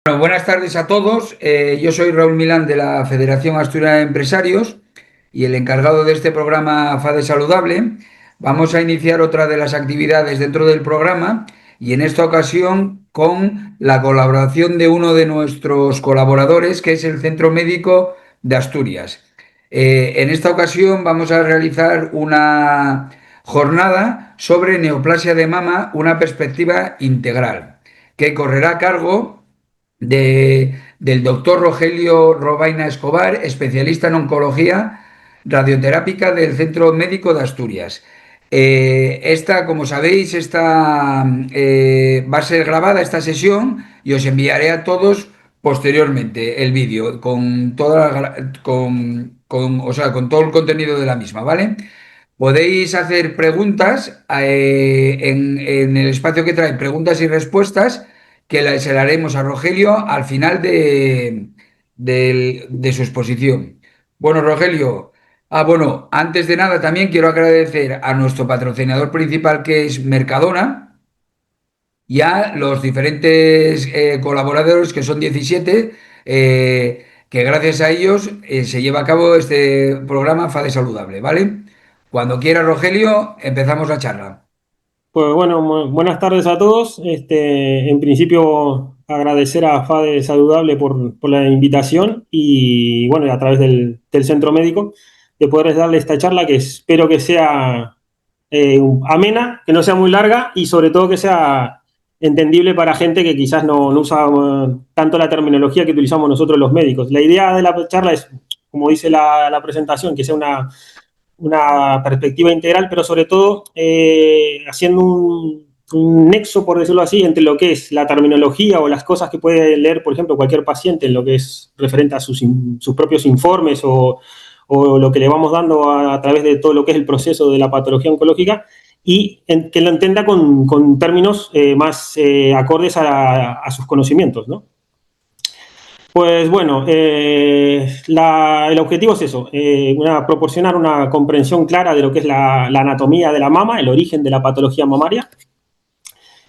Bueno, buenas tardes a todos. Yo soy Raúl Milán de la Federación Asturiana de Empresarios y el encargado de este programa FADE Saludable. Vamos a iniciar otra de las actividades dentro del programa y en esta ocasión con la colaboración de uno de nuestros colaboradores, que es el Centro Médico de Asturias. En esta ocasión vamos a realizar una jornada sobre neoplasia de mama, una perspectiva integral, que correrá a cargo del doctor Rogelio Robaina Escobar, especialista en oncología radioterápica del Centro Médico de Asturias. Como sabéis, va a ser grabada esta sesión y os enviaré a todos posteriormente el vídeo con todo el contenido de la misma, ¿vale? Podéis hacer preguntas en el espacio que trae preguntas y respuestas se la haremos a Rogelio al final de su exposición. Bueno, Rogelio, bueno, antes de nada también quiero agradecer a nuestro patrocinador principal, que es Mercadona, y a los diferentes colaboradores, que son 17, que gracias a ellos se lleva a cabo este programa FADE Saludable, ¿vale? Cuando quiera, Rogelio, empezamos la charla. Pues bueno, buenas tardes a todos. En principio, agradecer a FADE Saludable por la invitación y bueno, y a través del centro médico, de poder darle esta charla que espero que sea amena, que no sea muy larga y sobre todo que sea entendible para gente que quizás no usa tanto la terminología que utilizamos nosotros los médicos. La idea de la charla es, como dice la presentación, que sea una perspectiva integral, pero sobre todo haciendo un nexo, por decirlo así, entre lo que es la terminología o las cosas que puede leer, por ejemplo, cualquier paciente en lo que es referente a sus propios informes o lo que le vamos dando a través de todo lo que es el proceso de la patología oncológica y que lo entienda con términos más acordes a sus conocimientos, ¿no? Pues bueno, el objetivo es eso, proporcionar una comprensión clara de lo que es la anatomía de la mama, el origen de la patología mamaria,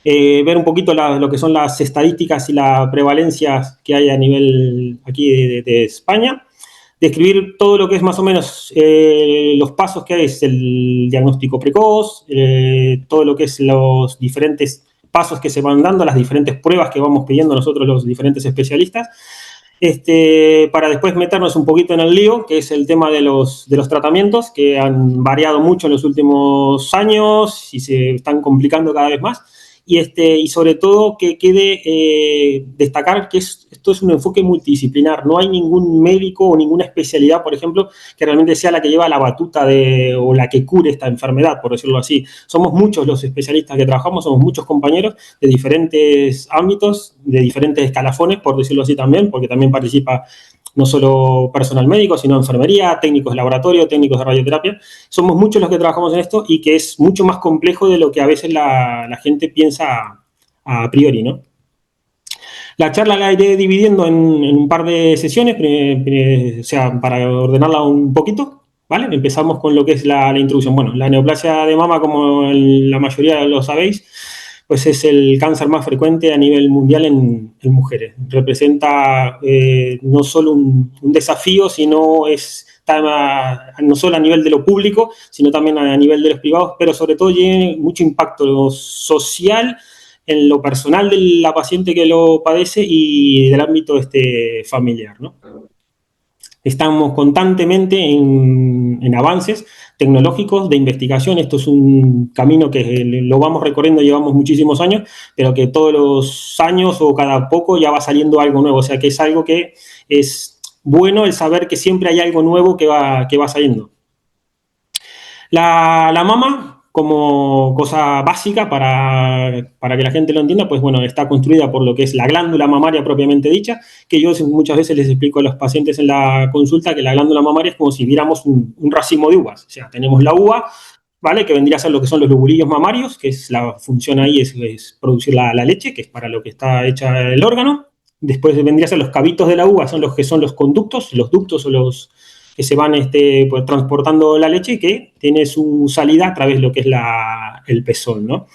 ver un poquito lo que son las estadísticas y las prevalencias que hay a nivel aquí de España, describir todo lo que es más o menos los pasos que hay, es el diagnóstico precoz, todo lo que es los diferentes pasos que se van dando, las diferentes pruebas que vamos pidiendo nosotros los diferentes especialistas, para después meternos un poquito en el lío, que es el tema de los tratamientos, que han variado mucho en los últimos años y se están complicando cada vez más. Y sobre todo que quede destacar que esto es un enfoque multidisciplinar. No hay ningún médico o ninguna especialidad, por ejemplo, que realmente sea la que lleva la batuta o la que cure esta enfermedad, por decirlo así. Somos muchos los especialistas que trabajamos, somos muchos compañeros de diferentes ámbitos, de diferentes escalafones, por decirlo así también, porque también participa no solo personal médico, sino enfermería, técnicos de laboratorio, técnicos de radioterapia. Somos muchos los que trabajamos en esto y que es mucho más complejo de lo que a veces la gente piensa a priori, ¿no? La charla la iré dividiendo en un par de sesiones, o sea, para ordenarla un poquito, ¿vale? Empezamos con lo que es la introducción. Bueno, la neoplasia de mama, como la mayoría lo sabéis, pues es el cáncer más frecuente a nivel mundial en mujeres. Representa no solo un desafío, sino no solo a nivel de lo público, sino también a nivel de los privados, pero sobre todo tiene mucho impacto social en lo personal de la paciente que lo padece y del ámbito familiar, ¿no? Estamos constantemente en avances tecnológicos de investigación. Esto es un camino que lo vamos recorriendo, llevamos muchísimos años, pero que todos los años o cada poco ya va saliendo algo nuevo. O sea, que es algo que es bueno el saber que siempre hay algo nuevo que va saliendo. La mama, como cosa básica para que la gente lo entienda, pues bueno, está construida por lo que es la glándula mamaria propiamente dicha, que yo muchas veces les explico a los pacientes en la consulta que la glándula mamaria es como si viéramos un racimo de uvas. O sea, tenemos la uva, ¿vale? Que vendría a ser lo que son los lobulillos mamarios, que es la función ahí es producir la leche, que es para lo que está hecha el órgano. Después vendría a ser los cavitos de la uva, son los que son los conductos, los ductos o los que se van pues, transportando la leche y que tiene su salida a través de lo que es el pezón, ¿no?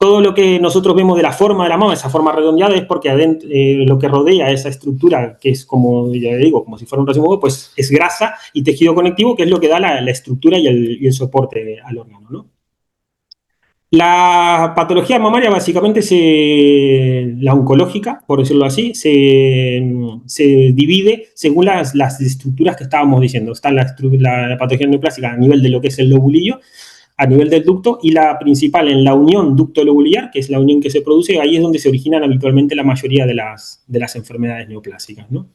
todo lo que nosotros vemos de la forma de la mama, esa forma redondeada, es porque adentro, lo que rodea esa estructura, que es como, ya digo, como si fuera un racimo huevo, pues es grasa y tejido conectivo, que es lo que da la estructura y el soporte al órgano, ¿no? La patología mamaria básicamente la oncológica, por decirlo así, se divide según las estructuras que estábamos diciendo. Está la patología neoplásica a nivel de lo que es el lobulillo, a nivel del ducto, y la principal en la unión ducto-lobuliar, que es la unión que se produce, ahí es donde se originan habitualmente la mayoría de las enfermedades neoplásicas, ¿no?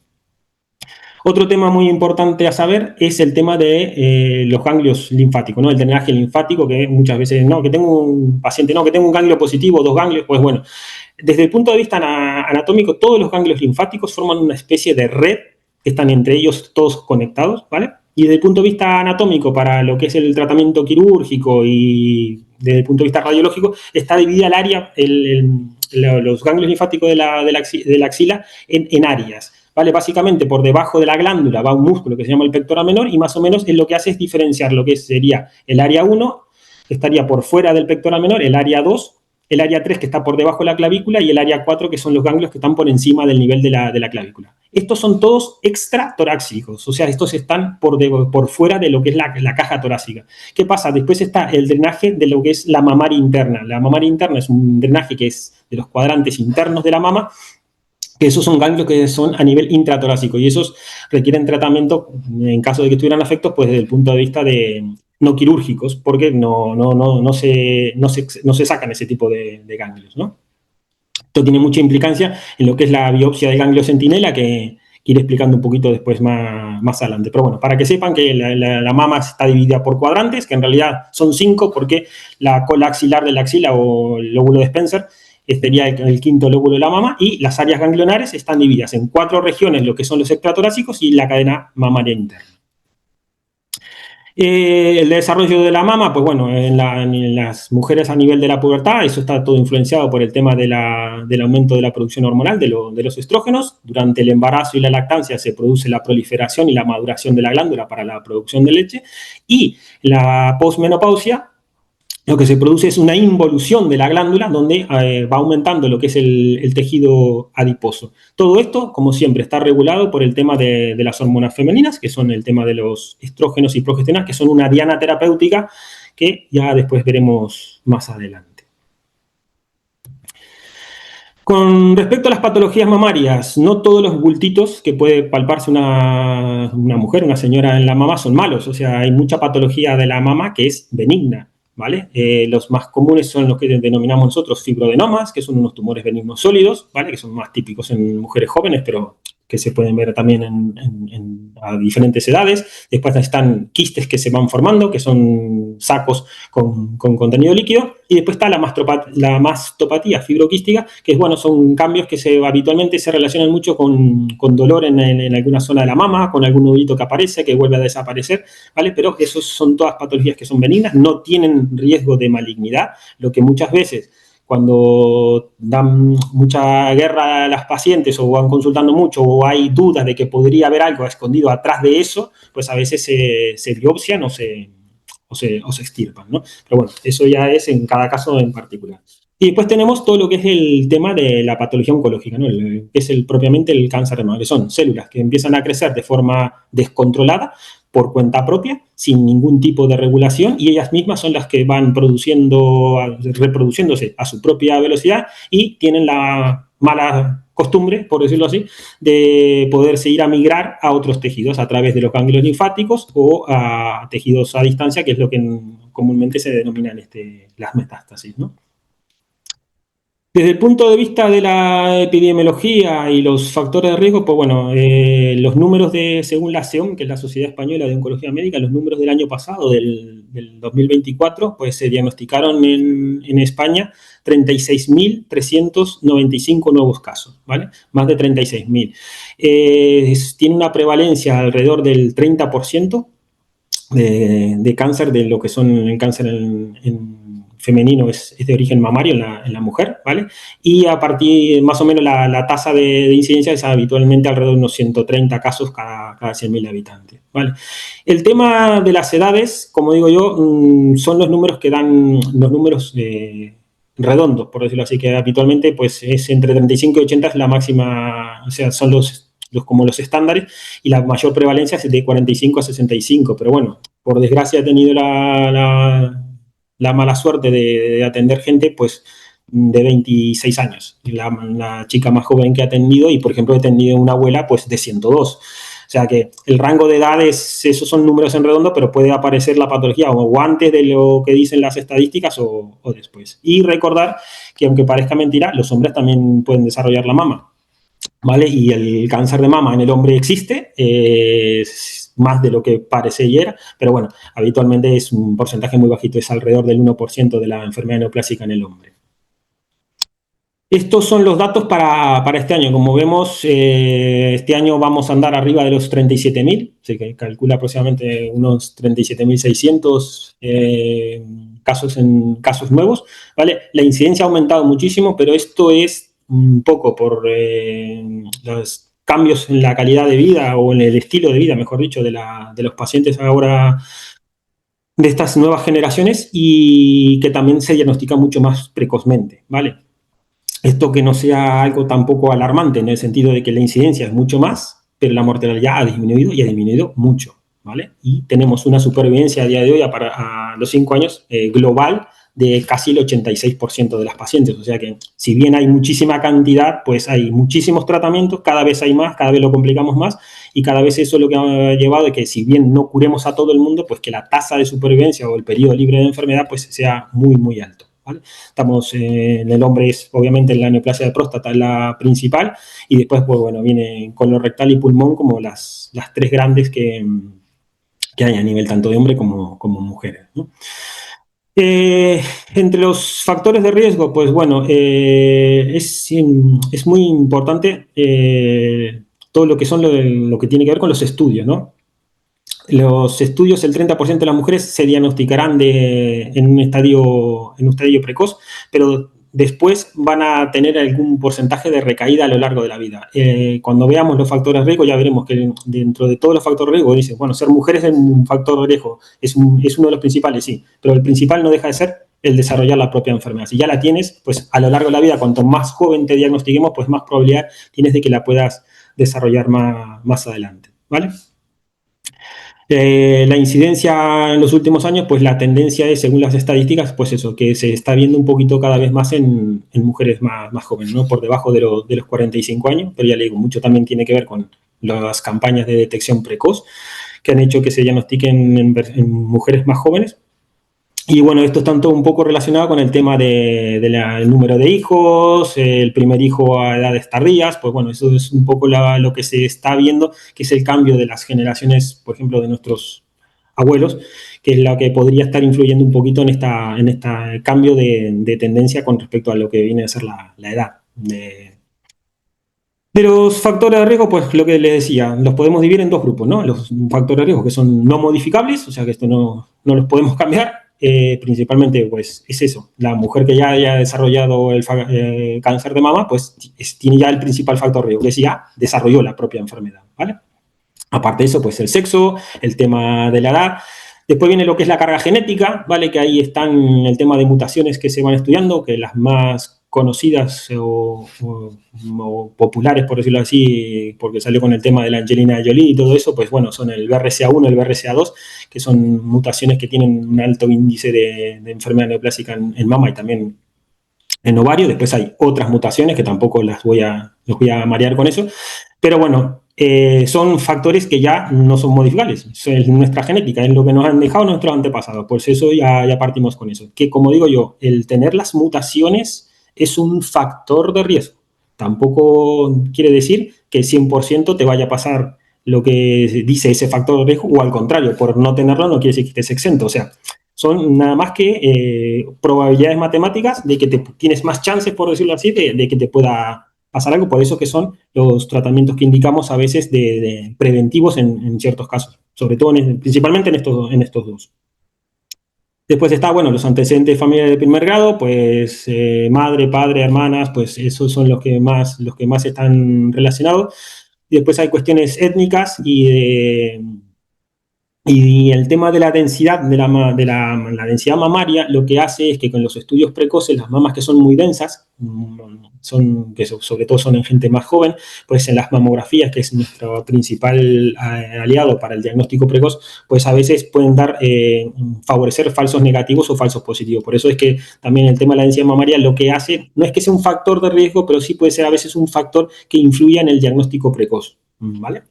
Otro tema muy importante a saber es el tema de los ganglios linfáticos, ¿no? El drenaje linfático, que muchas veces, no, que tengo un paciente, no, que tengo un ganglio positivo, dos ganglios, pues bueno, desde el punto de vista anatómico, todos los ganglios linfáticos forman una especie de red que están entre ellos todos conectados, ¿vale? Y desde el punto de vista anatómico, para lo que es el tratamiento quirúrgico y desde el punto de vista radiológico, está dividida el área, los ganglios linfáticos de la axila en áreas. ¿Vale? Básicamente por debajo de la glándula va un músculo que se llama el pectoral menor y más o menos es lo que hace es diferenciar lo que sería el área 1, que estaría por fuera del pectoral menor, el área 2, el área 3 que está por debajo de la clavícula y el área 4 que son los ganglios que están por encima del nivel de la clavícula. Estos son todos extratorácicos, o sea, estos están por fuera de lo que es la caja torácica. ¿Qué pasa? Después está el drenaje de lo que es la mamaria interna. La mamaria interna es un drenaje que es de los cuadrantes internos de la mama, que esos son ganglios que son a nivel intratorácico y esos requieren tratamiento en caso de que tuvieran afectos, pues desde el punto de vista de no quirúrgicos, porque no se sacan ese tipo de ganglios, ¿no? Esto tiene mucha implicancia en lo que es la biopsia de ganglio centinela, que iré explicando un poquito después más adelante. Pero bueno, para que sepan que la mama está dividida por cuadrantes, que en realidad son 5, porque la cola axilar de la axila o el lóbulo de Spencer sería el quinto lóbulo de la mama, y las áreas ganglionares están divididas en 4 regiones, lo que son los extratorácicos y la cadena mamaria interna. El desarrollo de la mama, pues bueno, en las mujeres a nivel de la pubertad, eso está todo influenciado por el tema del aumento de la producción hormonal de los estrógenos. Durante el embarazo y la lactancia se produce la proliferación y la maduración de la glándula para la producción de leche, y la posmenopausia, lo que se produce es una involución de la glándula donde va aumentando lo que es el tejido adiposo. Todo esto, como siempre, está regulado por el tema de las hormonas femeninas, que son el tema de los estrógenos y progesteronas, que son una diana terapéutica que ya después veremos más adelante. Con respecto a las patologías mamarias, no todos los bultitos que puede palparse una mujer, una señora en la mama, son malos. O sea, hay mucha patología de la mama que es benigna, ¿vale? Los más comunes son los que denominamos nosotros fibroadenomas, que son unos tumores benignos sólidos, ¿vale? Que son más típicos en mujeres jóvenes, pero que se pueden ver también a diferentes edades. Después están quistes que se van formando, que son sacos con contenido líquido. Y después está la mastopatía fibroquística, que es, bueno, son cambios que habitualmente se relacionan mucho con dolor en alguna zona de la mama, con algún nudito que aparece, que vuelve a desaparecer, ¿vale? Pero esos son todas patologías que son benignas, no tienen riesgo de malignidad, lo que muchas veces, cuando dan mucha guerra a las pacientes o van consultando mucho o hay dudas de que podría haber algo escondido atrás de eso, pues a veces se biopsian o se extirpan, ¿no? Pero bueno, eso ya es en cada caso en particular. Y después tenemos todo lo que es el tema de la patología oncológica, ¿no? Que es propiamente el cáncer de mama, que son células que empiezan a crecer de forma descontrolada, por cuenta propia, sin ningún tipo de regulación, y ellas mismas son las que van reproduciéndose a su propia velocidad y tienen la mala costumbre, por decirlo así, de poderse ir a migrar a otros tejidos a través de los ganglios linfáticos o a tejidos a distancia, que es lo que comúnmente se denominan las metástasis, ¿no? Desde el punto de vista de la epidemiología y los factores de riesgo, pues bueno, los números según la SEOM, que es la Sociedad Española de Oncología Médica, los números del año pasado, del 2024, pues se diagnosticaron en España 36.395 nuevos casos, ¿vale? Más de 36.000. Tiene una prevalencia alrededor del 30% de cáncer, de lo que son el cáncer femenino es de origen mamario en la mujer, ¿vale? Y a partir, más o menos, la tasa de incidencia es habitualmente alrededor de unos 130 casos cada 100.000 habitantes, ¿vale? El tema de las edades, como digo yo, son los números que dan los números redondos, por decirlo así, que habitualmente pues es entre 35 y 80 es la máxima, o sea, son como los estándares, y la mayor prevalencia es de 45 a 65, pero bueno, por desgracia he tenido la mala suerte de atender gente pues de 26 años, la chica más joven que he atendido, y por ejemplo he tenido una abuela pues de 102. O sea que el rango de edades, esos son números en redondo, pero puede aparecer la patología o antes de lo que dicen las estadísticas o después. Y recordar que aunque parezca mentira, los hombres también pueden desarrollar la mama, ¿vale? Y el cáncer de mama en el hombre existe, es más de lo que parece y era, pero bueno, habitualmente es un porcentaje muy bajito, es alrededor del 1% de la enfermedad neoplásica en el hombre. Estos son los datos para este año. Como vemos, este año vamos a andar arriba de los 37.000, se calcula aproximadamente unos 37.600 casos nuevos, ¿vale? La incidencia ha aumentado muchísimo, pero esto es un poco por los cambios en la calidad de vida o en el estilo de vida, mejor dicho, de los pacientes ahora de estas nuevas generaciones, y que también se diagnostica mucho más precozmente, ¿vale? Esto que no sea algo tampoco alarmante en el sentido de que la incidencia es mucho más, pero la mortalidad ha disminuido y ha disminuido mucho, ¿vale? Y tenemos una supervivencia a día de hoy a los 5 años global de casi el 86% de las pacientes. O sea que si bien hay muchísima cantidad, pues hay muchísimos tratamientos, cada vez hay más, cada vez lo complicamos más, y cada vez eso es lo que ha llevado a que si bien no curemos a todo el mundo, pues que la tasa de supervivencia o el periodo libre de enfermedad pues sea muy, muy alto. ¿Vale? Estamos en el hombre, es obviamente la neoplasia de próstata es la principal, y después pues bueno, viene colorectal y pulmón como las tres grandes que hay a nivel tanto de hombre como mujeres, ¿no? Entre los factores de riesgo, pues bueno, es muy importante todo lo que son lo que tiene que ver con los estudios, ¿no? Los estudios, el 30% de las mujeres se diagnosticarán en un estadio precoz, pero después van a tener algún porcentaje de recaída a lo largo de la vida. Cuando veamos los factores de riesgo, ya veremos que dentro de todos los factores de riesgo, dice, bueno, ser mujer es un factor de riesgo, es uno de los principales, sí, pero el principal no deja de ser el desarrollar la propia enfermedad. Si ya la tienes, pues a lo largo de la vida, cuanto más joven te diagnostiquemos, pues más probabilidad tienes de que la puedas desarrollar más adelante, ¿vale? La incidencia en los últimos años, pues la tendencia es, según las estadísticas, pues eso, que se está viendo un poquito cada vez más en mujeres más jóvenes, ¿no? Por debajo de los 45 años, pero ya le digo, mucho también tiene que ver con las campañas de detección precoz que han hecho que se diagnostiquen en mujeres más jóvenes. Y bueno, esto está todo un poco relacionado con el tema del número de hijos, el primer hijo a edades tardías, pues bueno, eso es un poco lo que se está viendo, que es el cambio de las generaciones, por ejemplo, de nuestros abuelos, que es lo que podría estar influyendo un poquito en este cambio de tendencia con respecto a lo que viene a ser la edad. De los factores de riesgo, pues lo que les decía, los podemos dividir en dos grupos, ¿no? Los factores de riesgo que son no modificables, o sea que esto no los podemos cambiar. Principalmente, pues es eso, la mujer que ya haya desarrollado el cáncer de mama, pues tiene ya el principal factor de riesgo, que es ya desarrolló la propia enfermedad, ¿vale? Aparte de eso, pues el sexo, el tema de la edad. Después viene lo que es la carga genética, ¿vale? Que ahí están el tema de mutaciones que se van estudiando, que las más conocidas o populares, por decirlo así, porque salió con el tema de la Angelina Jolie y todo eso, pues bueno, son el BRCA1, el BRCA2, que son mutaciones que tienen un alto índice de enfermedad neoplásica en mama y también en ovario. Después hay otras mutaciones que tampoco los voy a marear con eso, pero bueno, son factores que ya no son modificables, es nuestra genética, es lo que nos han dejado nuestros antepasados, por eso ya partimos con eso. Que como digo yo, el tener las mutaciones es un factor de riesgo, tampoco quiere decir que 100% te vaya a pasar lo que dice ese factor de riesgo, o al contrario, por no tenerlo no quiere decir que estés exento, o sea, son nada más que probabilidades matemáticas de que tienes más chances, por decirlo así, de que te pueda pasar algo. Por eso que son los tratamientos que indicamos a veces de preventivos en ciertos casos, sobre todo principalmente en estos dos. Después está, bueno, los antecedentes familiares de primer grado, pues madre, padre, hermanas, pues esos son los que más están relacionados. Y después hay cuestiones étnicas y Y el tema de la densidad, la densidad mamaria, lo que hace es que con los estudios precoces, las mamas que son muy densas, sobre todo son en gente más joven, pues en las mamografías, que es nuestro principal aliado para el diagnóstico precoz, pues a veces pueden favorecer falsos negativos o falsos positivos. Por eso es que también el tema de la densidad mamaria lo que hace, no es que sea un factor de riesgo, pero sí puede ser a veces un factor que influya en el diagnóstico precoz, ¿vale?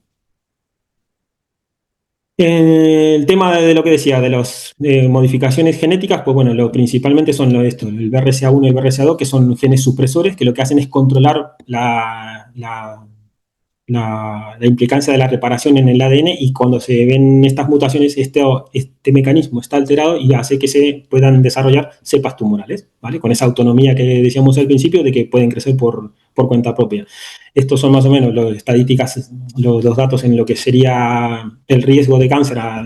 El tema de lo que decía, de las modificaciones genéticas, pues bueno, principalmente son el BRCA1 y el BRCA2, que son genes supresores, que lo que hacen es controlar la implicancia de la reparación en el ADN, y cuando se ven estas mutaciones, este mecanismo está alterado y hace que se puedan desarrollar cepas tumorales, ¿vale? Con esa autonomía que decíamos al principio de que pueden crecer por cuenta propia. Estos son más o menos las estadísticas, los datos en lo que sería el riesgo de cáncer a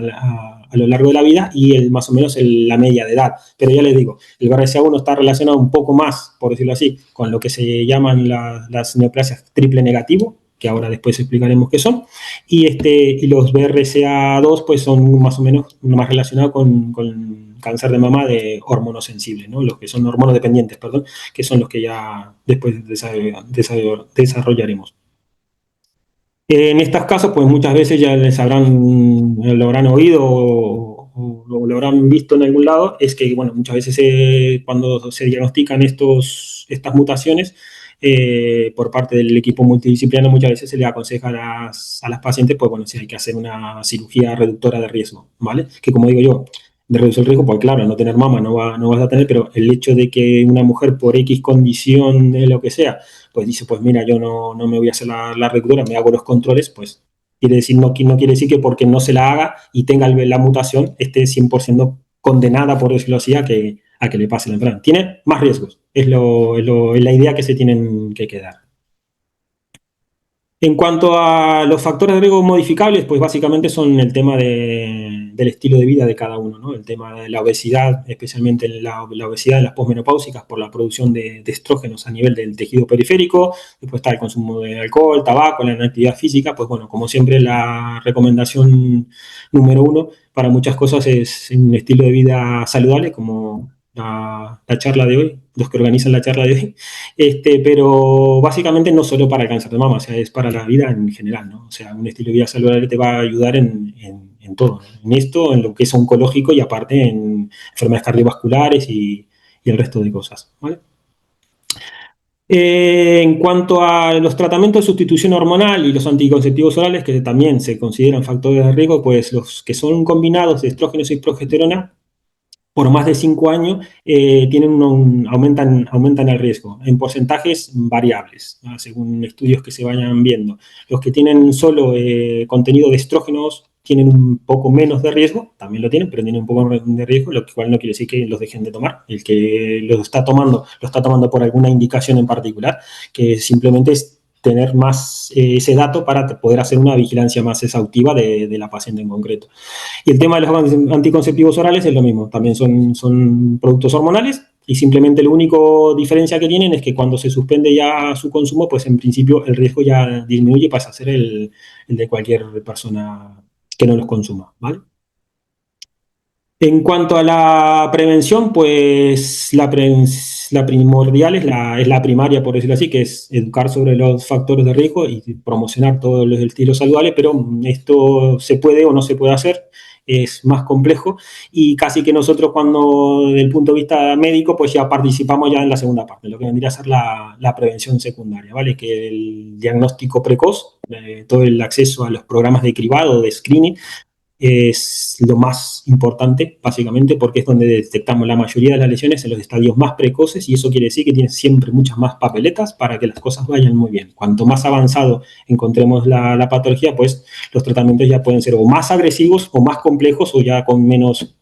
lo largo de la vida y más o menos la media de edad. Pero ya les digo, el BRCA1 está relacionado un poco más, por decirlo así, con lo que se llaman las neoplasias triple negativo, que ahora después explicaremos qué son, y los BRCA2 pues son más o menos más relacionados con cáncer de mama de hormonosensible, ¿no? Los que son hormonodependientes, perdón, que son los que ya después desarrollaremos. En estos casos, pues muchas veces ya lo habrán oído o lo habrán visto en algún lado, es que, bueno, muchas veces cuando se diagnostican estas mutaciones, por parte del equipo multidisciplinario, muchas veces se le aconseja a las pacientes, pues bueno, si hay que hacer una cirugía reductora de riesgo, ¿vale? Que como digo yo, de reducir el riesgo, pues claro, no tener mama no vas a tener, pero el hecho de que una mujer por X condición, de lo que sea, pues dice, pues mira, yo no me voy a hacer la reductora, me hago los controles, pues no quiere decir que porque no se la haga y tenga la mutación esté 100% condenada, por decirlo así, a que le pase la enfermedad. Tiene más riesgos, es la idea que se tienen que quedar. En cuanto a los factores de riesgo modificables, pues básicamente son el tema del estilo de vida de cada uno, ¿no? El tema de la obesidad, especialmente la obesidad en las posmenopáusicas por la producción de estrógenos a nivel del tejido periférico. Después está el consumo de alcohol, tabaco, la inactividad física. Pues bueno, como siempre, la recomendación número uno para muchas cosas es un estilo de vida saludable, como la charla de hoy, los que organizan la charla de hoy. Pero básicamente no solo para el cáncer de mama, o sea, es para la vida en general, ¿no? O sea, un estilo de vida saludable te va a ayudar en todo, ¿no? En esto, en lo que es oncológico y aparte en enfermedades cardiovasculares y el resto de cosas, ¿vale? En cuanto a los tratamientos de sustitución hormonal y los anticonceptivos orales, que también se consideran factores de riesgo, pues los que son combinados de estrógenos y progesterona, por más de 5 años, aumentan el riesgo en porcentajes variables, ¿no? Según estudios que se vayan viendo. Los que tienen solo contenido de estrógenos tienen un poco menos de riesgo, también lo tienen, pero tienen un poco de riesgo, lo cual no quiere decir que los dejen de tomar. El que lo está tomando por alguna indicación en particular, que simplemente es tener más ese dato para poder hacer una vigilancia más exhaustiva de la paciente en concreto. Y el tema de los anticonceptivos orales es lo mismo, también son productos hormonales y simplemente la única diferencia que tienen es que cuando se suspende ya su consumo, pues en principio el riesgo ya disminuye y pasa a ser el de cualquier persona que no los consuma, ¿vale? En cuanto a la prevención, pues la primordial es la primaria, por decirlo así, que es educar sobre los factores de riesgo y promocionar todos los estilos saludables, pero esto se puede o no se puede hacer, es más complejo y casi que nosotros cuando, desde el punto de vista médico, pues ya participamos ya en la segunda parte, lo que vendría a ser la prevención secundaria, ¿vale? Que el diagnóstico precoz, todo el acceso a los programas de cribado, de screening, es lo más importante, básicamente, porque es donde detectamos la mayoría de las lesiones en los estadios más precoces y eso quiere decir que tiene siempre muchas más papeletas para que las cosas vayan muy bien. Cuanto más avanzado encontremos la patología, pues los tratamientos ya pueden ser o más agresivos o más complejos o ya con menos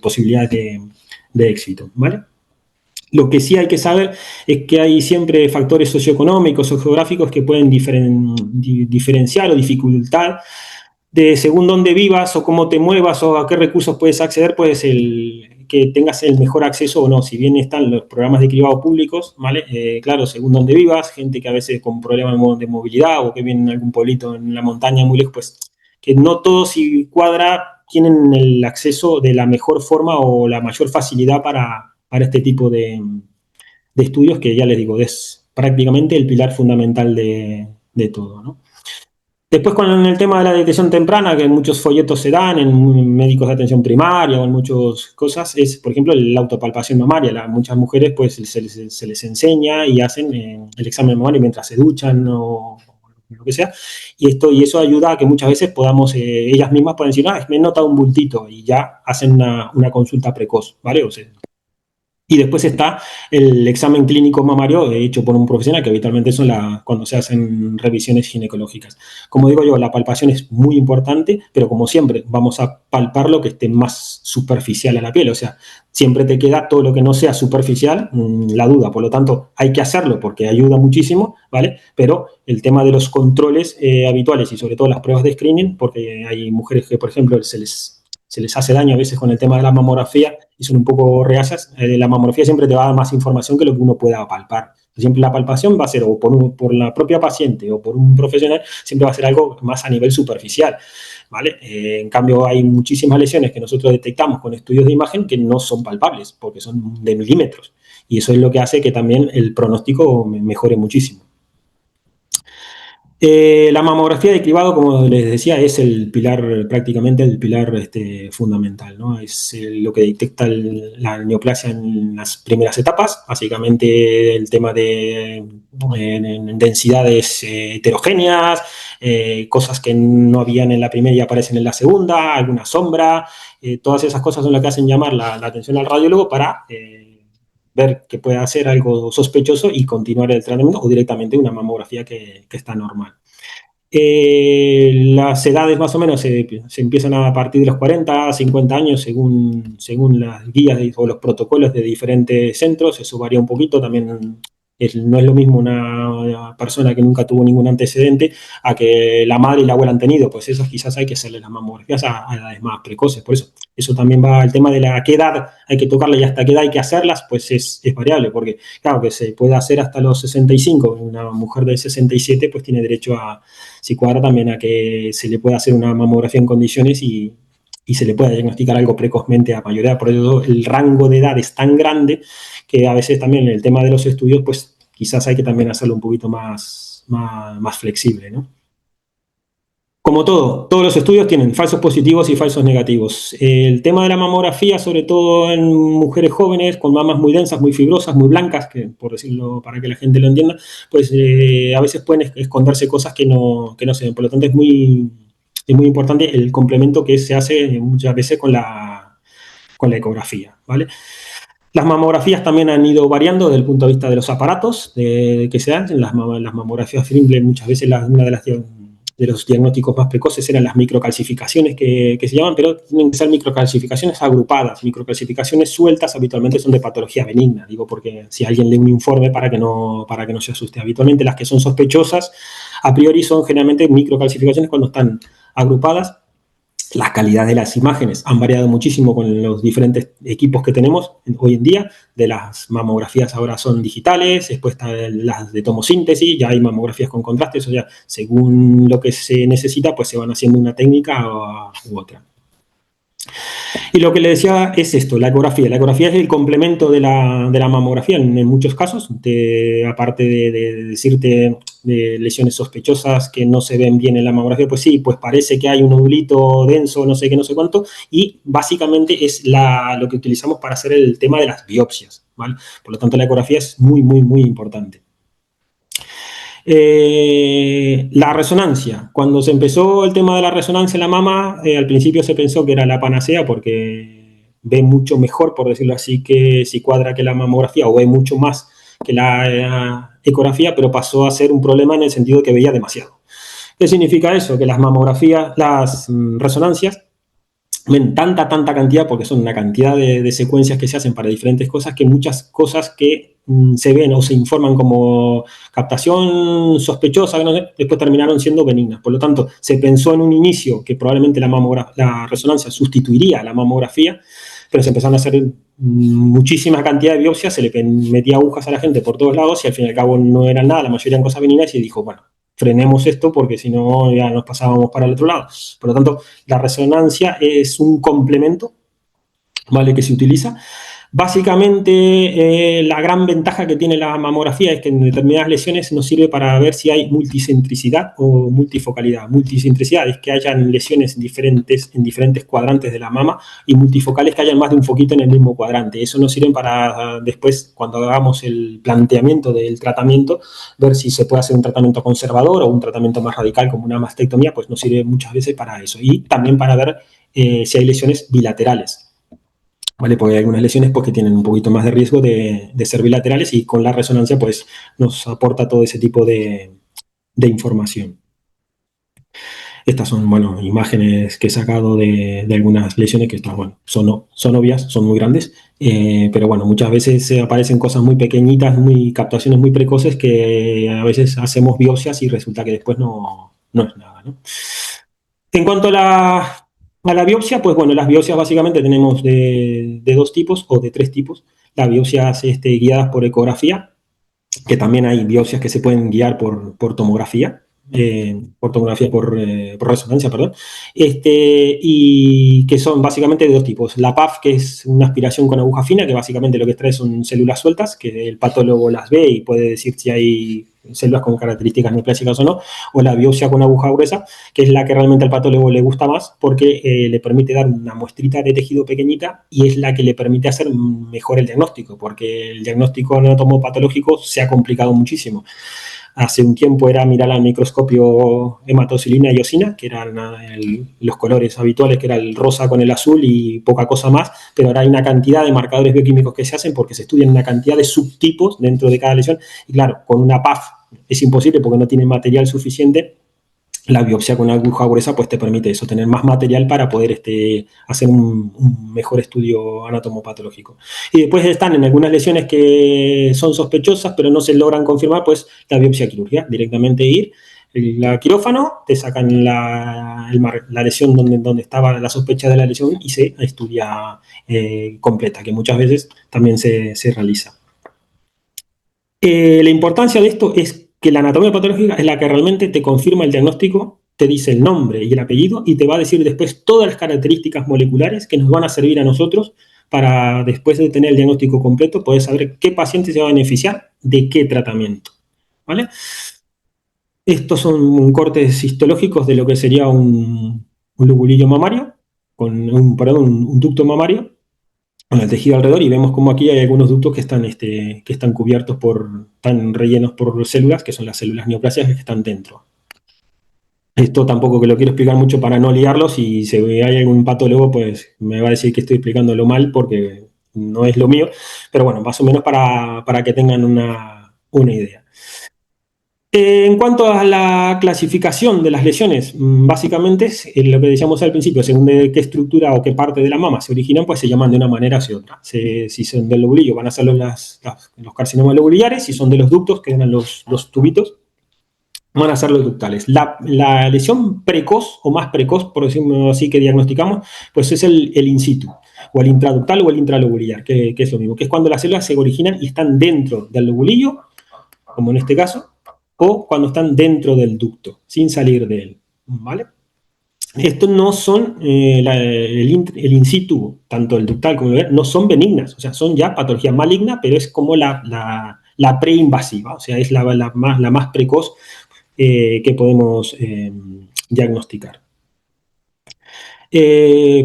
posibilidades de éxito, ¿vale? Lo que sí hay que saber es que hay siempre factores socioeconómicos o geográficos que pueden diferenciar o dificultar de según dónde vivas o cómo te muevas o a qué recursos puedes acceder, pues que tengas el mejor acceso o no. Si bien están los programas de cribado públicos, ¿vale? Claro, según dónde vivas, gente que a veces con problemas de movilidad o que viene en algún pueblito en la montaña muy lejos, pues que no todos, si cuadra, tienen el acceso de la mejor forma o la mayor facilidad para este tipo de estudios, que ya les digo, es prácticamente el pilar fundamental de todo, ¿no? Después con el tema de la detección temprana, que en muchos folletos se dan, en médicos de atención primaria o en muchas cosas, es, por ejemplo, la autopalpación mamaria. Muchas mujeres pues se les enseña y hacen el examen mamario mientras se duchan o lo que sea, y eso ayuda a que muchas veces podamos, ellas mismas pueden decir, me he notado un bultito, y ya hacen una consulta precoz, ¿vale? O sea, y después está el examen clínico mamario hecho por un profesional, que habitualmente son cuando se hacen revisiones ginecológicas. Como digo yo, la palpación es muy importante, pero como siempre, vamos a palpar lo que esté más superficial a la piel. O sea, siempre te queda todo lo que no sea superficial, la duda. Por lo tanto, hay que hacerlo porque ayuda muchísimo, ¿vale? Pero el tema de los controles habituales y sobre todo las pruebas de screening, porque hay mujeres que, por ejemplo, se les hace daño a veces con el tema de la mamografía y son un poco reacias, la mamografía siempre te va a dar más información que lo que uno pueda palpar. Siempre la palpación va a ser o por la propia paciente o por un profesional, siempre va a ser algo más a nivel superficial, ¿vale? En cambio, hay muchísimas lesiones que nosotros detectamos con estudios de imagen que no son palpables, porque son de milímetros. Y eso es lo que hace que también el pronóstico mejore muchísimo. La mamografía de cribado, como les decía, es el pilar, prácticamente el pilar fundamental, ¿no? Es lo que detecta la neoplasia en las primeras etapas, básicamente el tema de densidades heterogéneas, cosas que no habían en la primera y aparecen en la segunda, alguna sombra, todas esas cosas son las que hacen llamar la atención al radiólogo para ver que puede hacer algo sospechoso y continuar el tratamiento, o directamente una mamografía que está normal. Las edades más o menos se empiezan a partir de los 40, 50 años según las guías o los protocolos de diferentes centros. Eso varía un poquito, también no es lo mismo una persona que nunca tuvo ningún antecedente a que la madre y la abuela han tenido, pues esas quizás hay que hacerle las mamografías a edades más precoces. Por eso también va el tema de qué edad hay que tocarla y hasta qué edad hay que hacerlas, pues es variable, porque claro que se puede hacer hasta los 65, una mujer de 67 pues tiene derecho si cuadra también a que se le pueda hacer una mamografía en condiciones y se le pueda diagnosticar algo precozmente a mayoría. Por eso el rango de edad es tan grande que a veces también en el tema de los estudios, pues quizás hay que también hacerlo un poquito más flexible, ¿no? Como todo, todos los estudios tienen falsos positivos y falsos negativos. El tema de la mamografía, sobre todo en mujeres jóvenes, con mamas muy densas, muy fibrosas, muy blancas, que por decirlo para que la gente lo entienda, pues a veces pueden esconderse cosas que no se ven. Por lo tanto, es muy importante el complemento que se hace muchas veces con la ecografía, ¿vale? Las mamografías también han ido variando desde el punto de vista de los aparatos que se hacen. Las mamografías simples, muchas veces una de los diagnósticos más precoces eran las microcalcificaciones que se llaman, pero tienen que ser microcalcificaciones agrupadas. Microcalcificaciones sueltas habitualmente son de patología benigna, digo, porque si alguien lee un informe para que no se asuste. Habitualmente las que son sospechosas a priori son generalmente microcalcificaciones cuando están agrupadas. La calidad de las imágenes han variado muchísimo con los diferentes equipos que tenemos hoy en día. De las mamografías ahora son digitales, después están las de tomosíntesis, ya hay mamografías con contrastes, o sea, según lo que se necesita, pues se van haciendo una técnica u otra. Y lo que le decía es esto, la ecografía. La ecografía es el complemento de la mamografía en muchos casos, aparte de decirte de lesiones sospechosas que no se ven bien en la mamografía, pues sí, pues parece que hay un nodulito denso, no sé qué, no sé cuánto, y básicamente es lo que utilizamos para hacer el tema de las biopsias, ¿vale? Por lo tanto, la ecografía es muy, muy, muy importante. La resonancia. Cuando se empezó el tema de la resonancia en la mama, al principio se pensó que era la panacea porque ve mucho mejor, por decirlo así, que si cuadra que la mamografía, o ve mucho más que la ecografía, pero pasó a ser un problema en el sentido de que veía demasiado. ¿Qué significa eso? Que las mamografías, las resonancias, ven tanta cantidad, porque son una cantidad de secuencias que se hacen para diferentes cosas, que muchas cosas que se ven o se informan como captación sospechosa, no sé, después terminaron siendo benignas. Por lo tanto, se pensó en un inicio que probablemente la resonancia sustituiría a la mamografía, pero se empezaron a hacer muchísima cantidad de biopsias, se le metía agujas a la gente por todos lados y al fin y al cabo no eran nada, la mayoría eran cosas benignas, y dijo, bueno, frenemos esto porque si no ya nos pasábamos para el otro lado. Por lo tanto, la resonancia es un complemento, ¿vale?, que se utiliza. Básicamente, la gran ventaja que tiene la mamografía es que en determinadas lesiones nos sirve para ver si hay multicentricidad o multifocalidad. Multicentricidad es que hayan lesiones diferentes en diferentes cuadrantes de la mama, y multifocales que hayan más de un foquito en el mismo cuadrante. Eso nos sirve para después, cuando hagamos el planteamiento del tratamiento, ver si se puede hacer un tratamiento conservador o un tratamiento más radical como una mastectomía. Pues nos sirve muchas veces para eso, y también para ver si hay lesiones bilaterales. ¿Vale? Porque hay algunas lesiones pues, que tienen un poquito más de riesgo de ser bilaterales, y con la resonancia pues, nos aporta todo ese tipo de información. Estas son, bueno, imágenes que he sacado de algunas lesiones que están, bueno, son obvias, son muy grandes, pero bueno, muchas veces aparecen cosas muy pequeñitas, captaciones muy precoces, que a veces hacemos biopsias y resulta que después no es nada, ¿no? En cuanto a la biopsia, pues bueno, las biopsias básicamente tenemos de dos tipos o de tres tipos. Las biopsias guiadas por ecografía, que también hay biopsias que se pueden guiar por tomografía, por resonancia, perdón, y que son básicamente de dos tipos. La PAF, que es una aspiración con aguja fina, que básicamente lo que extrae son células sueltas, que el patólogo las ve y puede decir si hay células con características neoplásicas o no, o la biopsia con aguja gruesa, que es la que realmente al patólogo le gusta más, porque le permite dar una muestrita de tejido pequeñita, y es la que le permite hacer mejor el diagnóstico, porque el diagnóstico anatomopatológico se ha complicado muchísimo. Hace un tiempo era mirar al microscopio hematocilina y eosina, que eran los colores habituales, que era el rosa con el azul y poca cosa más, pero ahora hay una cantidad de marcadores bioquímicos que se hacen porque se estudian una cantidad de subtipos dentro de cada lesión, y claro, con una PAF es imposible porque no tiene material suficiente. La biopsia con aguja gruesa pues te permite eso, tener más material para poder hacer un mejor estudio anatomopatológico. Y después están en algunas lesiones que son sospechosas pero no se logran confirmar, pues la biopsia quirúrgica, directamente ir al quirófano, te sacan la lesión donde estaba la sospecha de la lesión y se estudia completa, que muchas veces también se realiza. La importancia de esto es que la anatomía patológica es la que realmente te confirma el diagnóstico, te dice el nombre y el apellido, y te va a decir después todas las características moleculares que nos van a servir a nosotros para, después de tener el diagnóstico completo, poder saber qué paciente se va a beneficiar de qué tratamiento, ¿vale? Estos son cortes histológicos de lo que sería un lobulillo mamario, un ducto mamario, con el tejido alrededor, y vemos como aquí hay algunos ductos que están cubiertos están rellenos por células, que son las células neoplásicas que están dentro. Esto tampoco que lo quiero explicar mucho para no liarlos, y si hay algún patólogo pues me va a decir que estoy explicándolo mal porque no es lo mío, pero bueno, más o menos para que tengan una idea. En cuanto a la clasificación de las lesiones, básicamente es lo que decíamos al principio, según de qué estructura o qué parte de la mama se originan, pues se llaman de una manera o de otra. Si son del lobulillo van a ser los carcinomas lobulillares, si son de los ductos, que eran los tubitos, van a ser los ductales. La lesión precoz o más precoz, por decirlo así, que diagnosticamos, pues es el in situ, o el intraductal o el intralobulillar, que es lo mismo, que es cuando las células se originan y están dentro del lobulillo, como en este caso, o cuando están dentro del ducto, sin salir de él, ¿vale? Estos no son, el in situ, tanto el ductal como el no son benignas, o sea, son ya patología maligna, pero es como la preinvasiva, o sea, es la más precoz que podemos diagnosticar.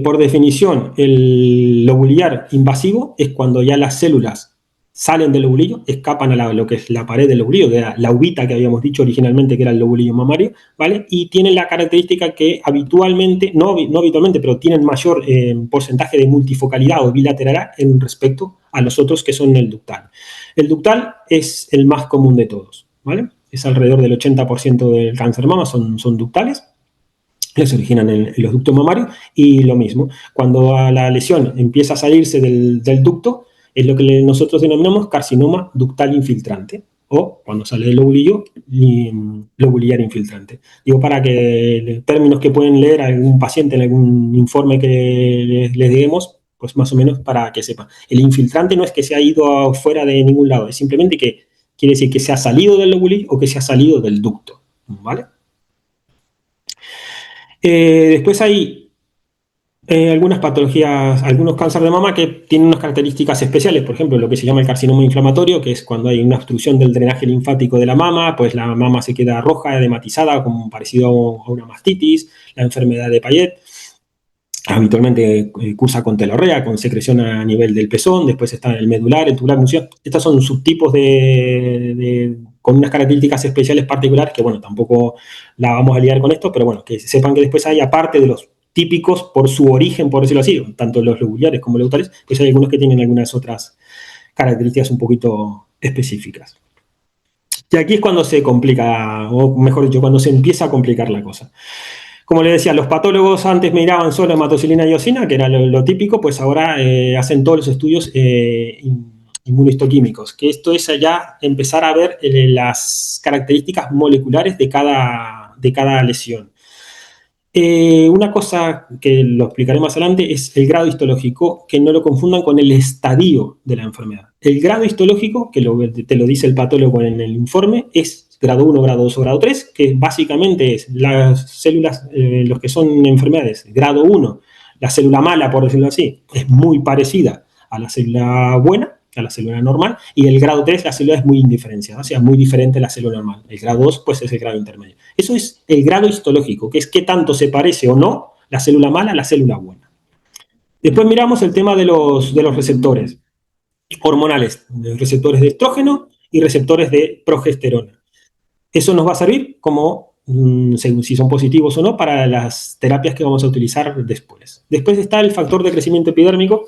Por definición, el lobulillar invasivo es cuando ya las células salen del lobulillo, escapan a lo que es la pared del lobulillo, de la uvita que habíamos dicho originalmente que era el lobulillo mamario, ¿vale? Y tienen la característica que habitualmente, no habitualmente, pero tienen mayor porcentaje de multifocalidad o bilateralidad en respecto a los otros que son el ductal. El ductal es el más común de todos, ¿vale? Es alrededor del 80% del cáncer de mama son ductales, que se originan en los ductos mamarios, y lo mismo, cuando la lesión empieza a salirse del ducto, es lo que nosotros denominamos carcinoma ductal infiltrante, o cuando sale del lobulillo, lobulillar infiltrante. Digo, para que términos que pueden leer algún paciente en algún informe que les demos, pues más o menos para que sepan. El infiltrante no es que se ha ido fuera de ningún lado, es simplemente que quiere decir que se ha salido del lobulillo o que se ha salido del ducto, ¿vale? Después hay algunas patologías, algunos cánceres de mama que tienen unas características especiales, por ejemplo, lo que se llama el carcinoma inflamatorio, que es cuando hay una obstrucción del drenaje linfático de la mama, pues la mama se queda roja, edematizada, como parecido a una mastitis, la enfermedad de Payet. Habitualmente cursa con telorrea, con secreción a nivel del pezón, después está el medular, el tubular mucinoso. Estos son subtipos con unas características especiales particulares que, bueno, tampoco la vamos a liar con esto, pero bueno, que sepan que después hay, aparte de los típicos por su origen, por decirlo así, tanto los lobulares como los lobulares, pues hay algunos que tienen algunas otras características un poquito específicas. Y aquí es cuando se complica, o mejor dicho, cuando se empieza a complicar la cosa. Como les decía, los patólogos antes miraban solo hematocilina y eosina, que era lo típico, pues ahora hacen todos los estudios inmunohistoquímicos, que esto es ya empezar a ver las características moleculares de cada lesión. Una cosa que lo explicaré más adelante es el grado histológico, que no lo confundan con el estadio de la enfermedad. El grado histológico, que te lo dice el patólogo en el informe, es grado 1, grado 2 o grado 3, que básicamente es las células, los que son enfermedades. Grado 1, la célula mala, por decirlo así, es muy parecida a la célula buena, a la célula normal, y el grado 3 la célula es muy indiferenciada, o sea, muy diferente a la célula normal. El grado 2 pues es el grado intermedio. Eso es el grado histológico, que es qué tanto se parece o no la célula mala a la célula buena. Después miramos el tema de los receptores hormonales, receptores de estrógeno y receptores de progesterona. Eso nos va a servir como, según si son positivos o no, para las terapias que vamos a utilizar después. Después está el factor de crecimiento epidérmico,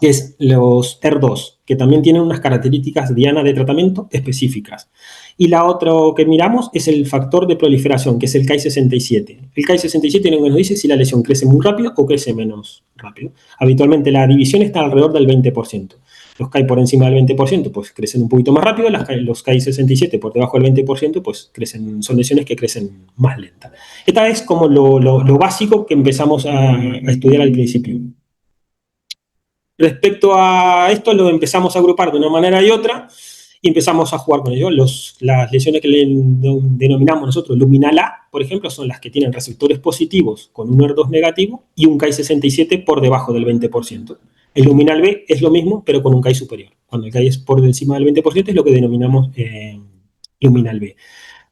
que es los ER2, que también tienen unas características diana de tratamiento específicas. Y la otra que miramos es el factor de proliferación, que es el Ki-67. El Ki-67 nos dice si la lesión crece muy rápido o crece menos rápido. Habitualmente la división está alrededor del 20%. Los Ki por encima del 20% pues crecen un poquito más rápido, los Ki-67 por debajo del 20% pues son lesiones que crecen más lenta. Esta es como lo básico que empezamos a estudiar al principio. Respecto a esto, lo empezamos a agrupar de una manera y otra y empezamos a jugar con ello. Las lesiones que denominamos nosotros luminal A, por ejemplo, son las que tienen receptores positivos con un ER2 negativo y un Ki-67 por debajo del 20%. El luminal B es lo mismo, pero con un Ki superior. Cuando el Ki es por encima del 20% es lo que denominamos luminal B.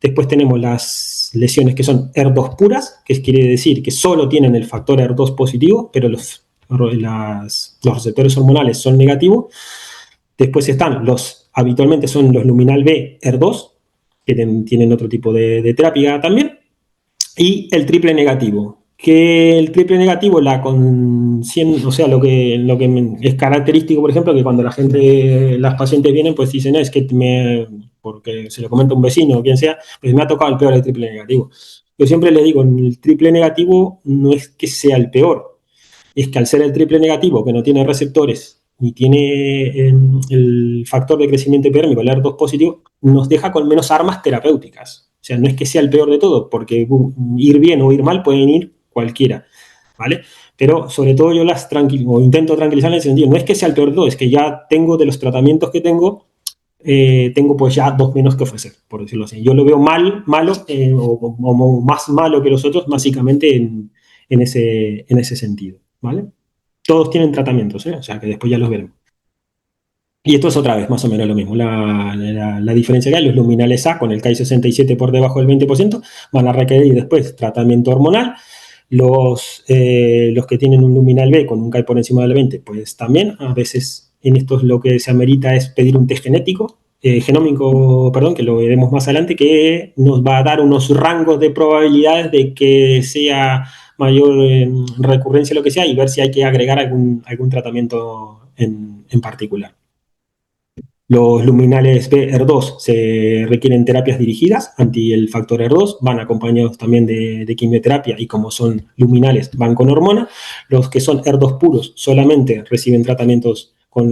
Después tenemos las lesiones que son ER2 puras, que quiere decir que solo tienen el factor ER2 positivo, pero los receptores hormonales son negativos. Después están habitualmente son los luminal B ER2, que tienen otro tipo de terapia también, y el triple negativo, que el triple negativo, o sea, lo que es característico, por ejemplo, que cuando las pacientes vienen, pues dicen, es que porque se lo comenta un vecino o quien sea, pues me ha tocado el peor el triple negativo. Yo siempre le digo, el triple negativo no es que sea el peor, es que al ser el triple negativo, que no tiene receptores, ni tiene el factor de crecimiento epidérmico, el ER2 positivo, nos deja con menos armas terapéuticas. O sea, no es que sea el peor de todo, porque ir bien o ir mal pueden ir cualquiera, ¿vale? Pero sobre todo yo intento tranquilizar en ese sentido. No es que sea el peor de todo, es que ya tengo de los tratamientos que tengo pues ya 2 menos que ofrecer, por decirlo así. Yo lo veo malo o más malo que los otros, básicamente en ese sentido, ¿vale? Todos tienen tratamientos, o sea que después ya los veremos. Y esto es otra vez más o menos lo mismo. La diferencia que hay, los luminales A con el Ki-67 por debajo del 20% van a requerir después tratamiento hormonal. Los que tienen un luminal B con un Ki por encima del 20, pues también a veces en estos lo que se amerita es pedir un test genómico, que lo veremos más adelante, que nos va a dar unos rangos de probabilidades de que sea mayor recurrencia o lo que sea y ver si hay que agregar algún tratamiento en particular. Los luminales B ER2 se requieren terapias dirigidas anti el factor ER2, van acompañados también de quimioterapia y como son luminales van con hormona. Los que son ER2 puros solamente reciben tratamientos con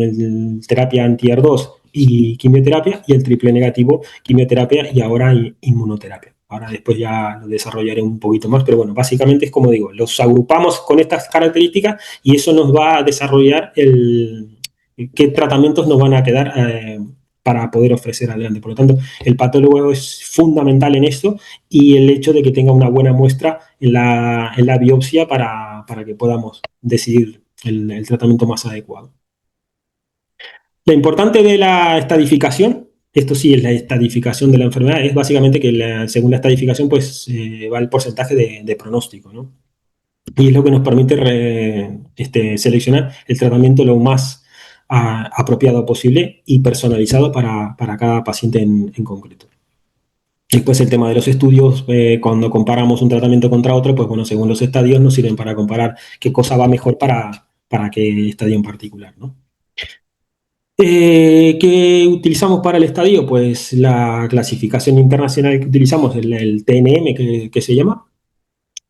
terapia anti ER2 y quimioterapia, y el triple negativo quimioterapia y ahora inmunoterapia. Ahora después ya lo desarrollaré un poquito más, pero bueno, básicamente es como digo, los agrupamos con estas características y eso nos va a desarrollar qué tratamientos nos van a quedar para poder ofrecer adelante. Por lo tanto, el patólogo es fundamental en esto y el hecho de que tenga una buena muestra en la biopsia para que podamos decidir el tratamiento más adecuado. Lo importante de la estadificación, esto sí es la estadificación de la enfermedad, es básicamente que según la estadificación pues va el porcentaje de pronóstico, ¿no? Y es lo que nos permite seleccionar el tratamiento lo más apropiado posible y personalizado para cada paciente en concreto. Después el tema de los estudios, cuando comparamos un tratamiento contra otro, pues bueno, según los estadios nos sirven para comparar qué cosa va mejor para qué estadio en particular, ¿no? ¿Qué utilizamos para el estadio? Pues la clasificación internacional que utilizamos, el TNM que se llama,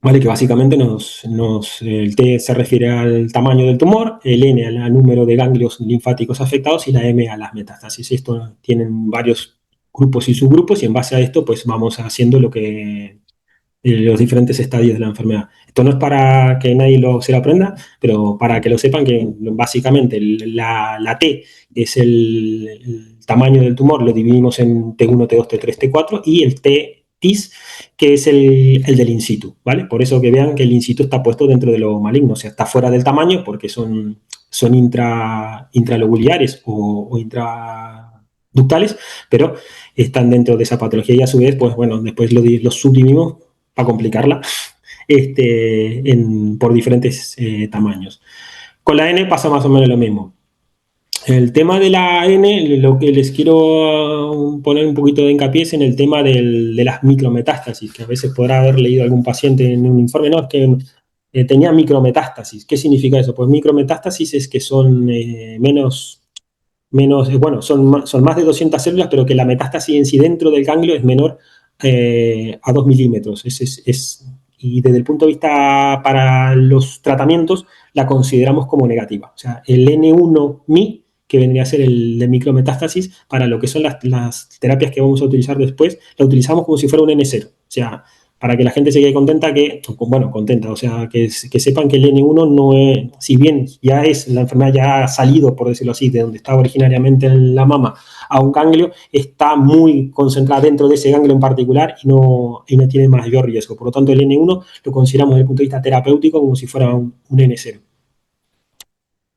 ¿vale? Que básicamente el T se refiere al tamaño del tumor, el N al número de ganglios linfáticos afectados y la M a las metástasis. Esto tienen varios grupos y subgrupos y en base a esto pues vamos haciendo los diferentes estadios de la enfermedad. Esto no es para que nadie se lo aprenda, pero para que lo sepan que básicamente la T es el tamaño del tumor, lo dividimos en T1, T2, T3, T4 y el TIS, que es el del in situ, ¿vale? Por eso que vean que el in situ está puesto dentro de lo maligno, o sea, está fuera del tamaño porque son intralobulares o intraductales, pero están dentro de esa patología y a su vez, pues bueno, después los subdividimos para complicarla, por diferentes tamaños. Con la N pasa más o menos lo mismo. El tema de la N, lo que les quiero poner un poquito de hincapié es en el tema de las micrometástasis, que a veces podrá haber leído algún paciente en un informe, no, es que tenía micrometástasis. ¿Qué significa eso? Pues micrometástasis es que son bueno, son más de 200 células, pero que la metástasis en sí dentro del ganglio es menor a 2 milímetros. Y desde el punto de vista para los tratamientos, la consideramos como negativa. O sea, el N1-MI, que vendría a ser el de micrometástasis, para lo que son las terapias que vamos a utilizar después, la utilizamos como si fuera un N0. O sea, para que la gente se quede contenta, o sea, que sepan que el N1 no es, si bien ya es, la enfermedad ya ha salido, por decirlo así, de donde estaba originariamente en la mama a un ganglio, está muy concentrada dentro de ese ganglio en particular y no tiene mayor riesgo. Por lo tanto, el N1 lo consideramos desde el punto de vista terapéutico como si fuera un N0.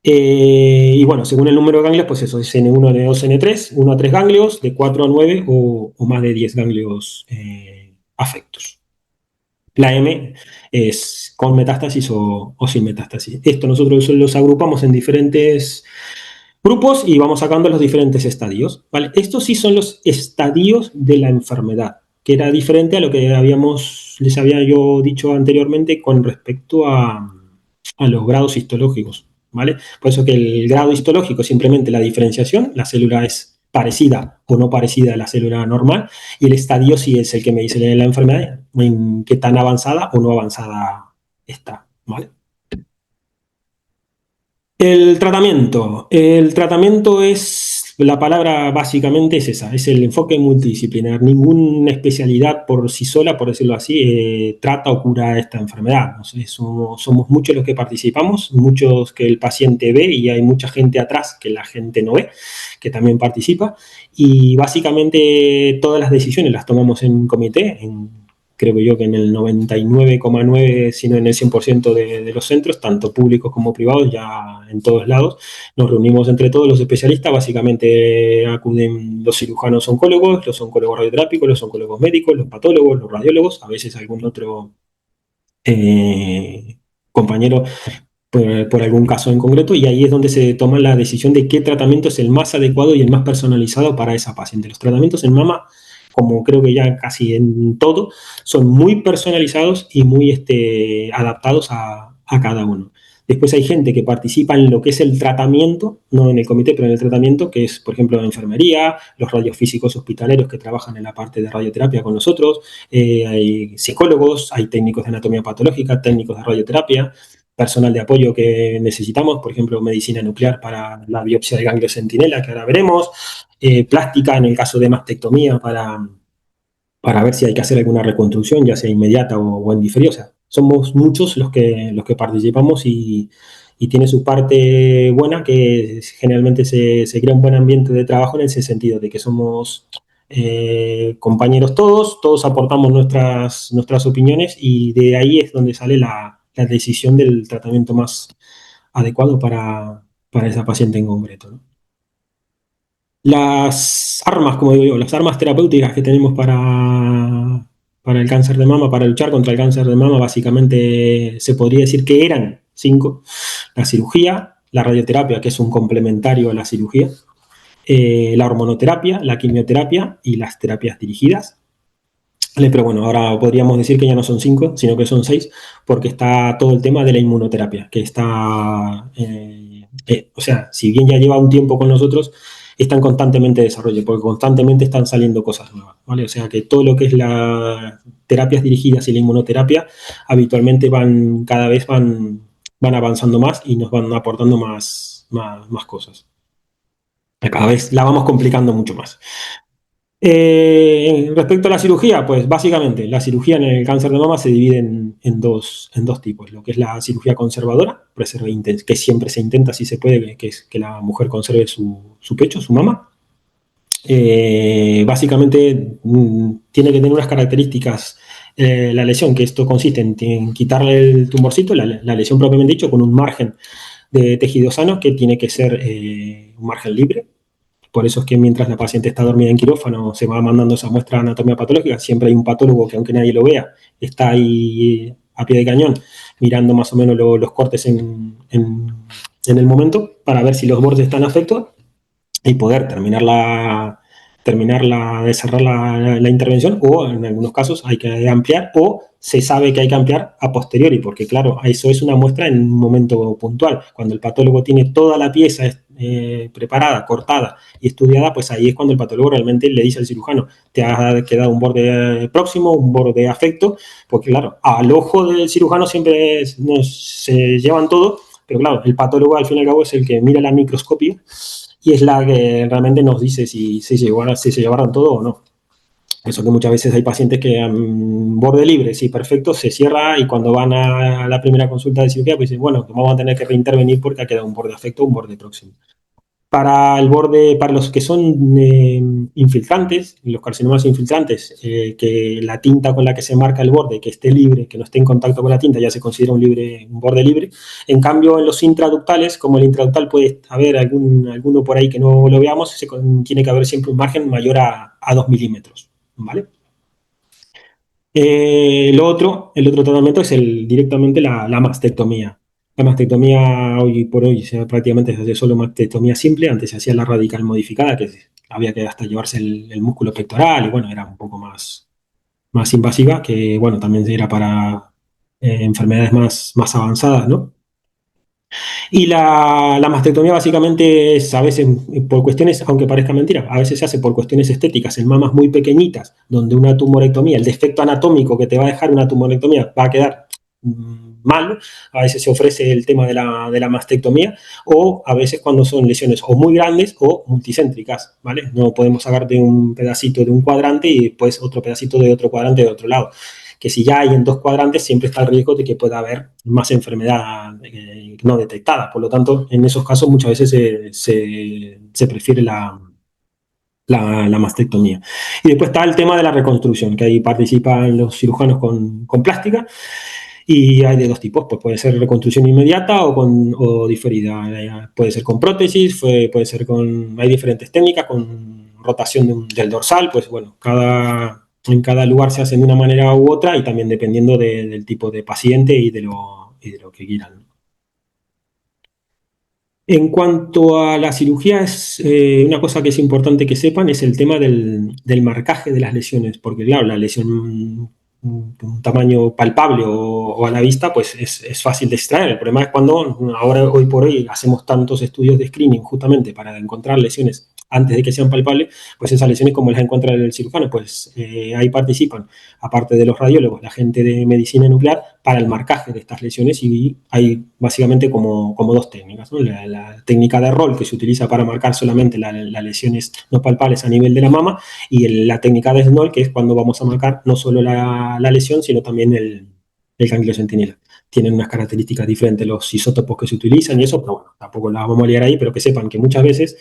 Y bueno, según el número de ganglios, pues eso es N1, N2, N3, 1 a 3 ganglios, de 4 a 9 o más de 10 ganglios afectos. La M es con metástasis o sin metástasis. Esto nosotros los agrupamos en diferentes grupos y vamos sacando los diferentes estadios, ¿vale? Estos sí son los estadios de la enfermedad, que era diferente a lo que les había yo dicho anteriormente con respecto a los grados histológicos, ¿vale? Por eso que el grado histológico es simplemente la diferenciación, la célula es parecida o no parecida a la célula normal, y el estadio sí es el que me dice la enfermedad, en qué tan avanzada o no avanzada está, ¿vale? El tratamiento. El tratamiento la palabra básicamente es esa, es el enfoque multidisciplinar. Ninguna especialidad por sí sola, por decirlo así, trata o cura esta enfermedad. ¿No? Somos muchos los que participamos, muchos que el paciente ve y hay mucha gente atrás que la gente no ve, que también participa. Y básicamente todas las decisiones las tomamos en comité, creo yo que en el 99,9, sino en el 100% de los centros, tanto públicos como privados, ya en todos lados. Nos reunimos entre todos los especialistas, básicamente acuden los cirujanos oncólogos, los oncólogos radioterápicos, los oncólogos médicos, los patólogos, los radiólogos, a veces algún otro compañero por algún caso en concreto, y ahí es donde se toma la decisión de qué tratamiento es el más adecuado y el más personalizado para esa paciente. Los tratamientos en mama, como creo que ya casi en todo, son muy personalizados y muy adaptados a cada uno. Después hay gente que participa en lo que es el tratamiento, no en el comité, pero en el tratamiento, que es, por ejemplo, la enfermería, los radiofísicos hospitalarios que trabajan en la parte de radioterapia con nosotros, hay psicólogos, hay técnicos de anatomía patológica, técnicos de radioterapia, personal de apoyo que necesitamos, por ejemplo, medicina nuclear para la biopsia de ganglio centinela, que ahora veremos, plástica en el caso de mastectomía para ver si hay que hacer alguna reconstrucción, ya sea inmediata o en diferido. O sea, somos muchos los que participamos y y tiene su parte buena, que generalmente se crea un buen ambiente de trabajo en ese sentido, de que somos compañeros todos aportamos nuestras opiniones y de ahí es donde sale la decisión del tratamiento más adecuado para esa paciente en concreto, ¿no? Las armas, como digo yo, las armas terapéuticas que tenemos para el cáncer de mama, para luchar contra el cáncer de mama, básicamente se podría decir que eran 5. La cirugía, la radioterapia, que es un complementario a la cirugía, la hormonoterapia, la quimioterapia y las terapias dirigidas. Pero bueno, ahora podríamos decir que ya no son 5, sino que son 6, porque está todo el tema de la inmunoterapia, que está, o sea, si bien ya lleva un tiempo con nosotros, está en constantemente desarrollo, porque constantemente están saliendo cosas nuevas, ¿vale? O sea que todo lo que es las terapias dirigidas y la inmunoterapia habitualmente cada vez van avanzando más y nos van aportando más cosas. Cada vez la vamos complicando mucho más. Respecto a la cirugía, pues básicamente la cirugía en el cáncer de mama se divide en dos tipos. Lo que es la cirugía conservadora, que siempre se intenta, si se puede, que es que la mujer conserve su pecho, su mama. Básicamente tiene que tener unas características la lesión, que esto consiste en quitarle el tumorcito, la lesión propiamente dicho, con un margen de tejido sano que tiene que ser un margen libre. Por eso es que mientras la paciente está dormida en quirófano se va mandando esa muestra de anatomía patológica. Siempre hay un patólogo que, aunque nadie lo vea, está ahí a pie de cañón mirando más o menos los cortes en el momento para ver si los bordes están afectos y poder terminarla de cerrar la intervención, o en algunos casos hay que ampliar o se sabe que hay que ampliar a posteriori, porque claro, eso es una muestra en un momento puntual. Cuando el patólogo tiene toda la pieza preparada, cortada y estudiada, pues ahí es cuando el patólogo realmente le dice al cirujano: te ha quedado un borde próximo, un borde afecto, porque claro, al ojo del cirujano siempre se llevan todo, pero claro, el patólogo al fin y al cabo es el que mira la microscopia y es la que realmente nos dice si se llevaron todo o no. Eso que muchas veces hay pacientes que borde libre, sí, perfecto, se cierra y cuando van a la primera consulta de cirugía, pues dicen, bueno, vamos a tener que reintervenir porque ha quedado un borde afecto, un borde próximo. Para los que son infiltrantes, los carcinomas infiltrantes, que la tinta con la que se marca el borde, que esté libre, que no esté en contacto con la tinta, ya se considera un borde libre. En cambio, en los intraductales, como el intraductal puede haber alguno por ahí que no lo veamos, tiene que haber siempre un margen mayor a 2 milímetros, ¿vale? El otro tratamiento es directamente la mastectomía. La mastectomía hoy por hoy prácticamente se hace solo mastectomía simple. Antes se hacía la radical modificada, que había que hasta llevarse el músculo pectoral y bueno, era un poco más invasiva, que bueno, también era para enfermedades más avanzadas, ¿no? Y la mastectomía básicamente es a veces por cuestiones, aunque parezca mentira, a veces se hace por cuestiones estéticas en mamas muy pequeñitas, donde una tumorectomía, el defecto anatómico que te va a dejar una tumorectomía va a quedar mal. A veces se ofrece el tema de la mastectomía, o a veces cuando son lesiones o muy grandes o multicéntricas, ¿vale? No podemos sacarte un pedacito de un cuadrante y después otro pedacito de otro cuadrante de otro lado, que si ya hay en 2 cuadrantes siempre está el riesgo de que pueda haber más enfermedad no detectada. Por lo tanto, en esos casos muchas veces se prefiere la mastectomía. Y después está el tema de la reconstrucción, que ahí participan los cirujanos con plástica, y hay de 2 tipos, pues puede ser reconstrucción inmediata o diferida. Puede ser con prótesis, hay diferentes técnicas, con rotación del dorsal, pues bueno, en cada lugar se hace de una manera u otra y también dependiendo del tipo de paciente y de lo que quieran. En cuanto a la cirugía, una cosa que es importante que sepan es el tema del marcaje de las lesiones, porque claro, la lesión de un tamaño palpable o a la vista, pues es fácil de extraer. El problema es cuando hoy por hoy hacemos tantos estudios de screening justamente para encontrar lesiones antes de que sean palpables, pues esas lesiones, como las encuentra el cirujano, pues ahí participan, aparte de los radiólogos, la gente de medicina nuclear para el marcaje de estas lesiones, y hay básicamente como 2 técnicas, ¿no? La técnica de rol, que se utiliza para marcar solamente las lesiones no palpables a nivel de la mama, y la técnica de Snoll, que es cuando vamos a marcar no solo la lesión, sino también el ganglio centinela. tienen unas características diferentes los isótopos que se utilizan y eso, pero bueno, tampoco la vamos a liar ahí, pero que sepan que muchas veces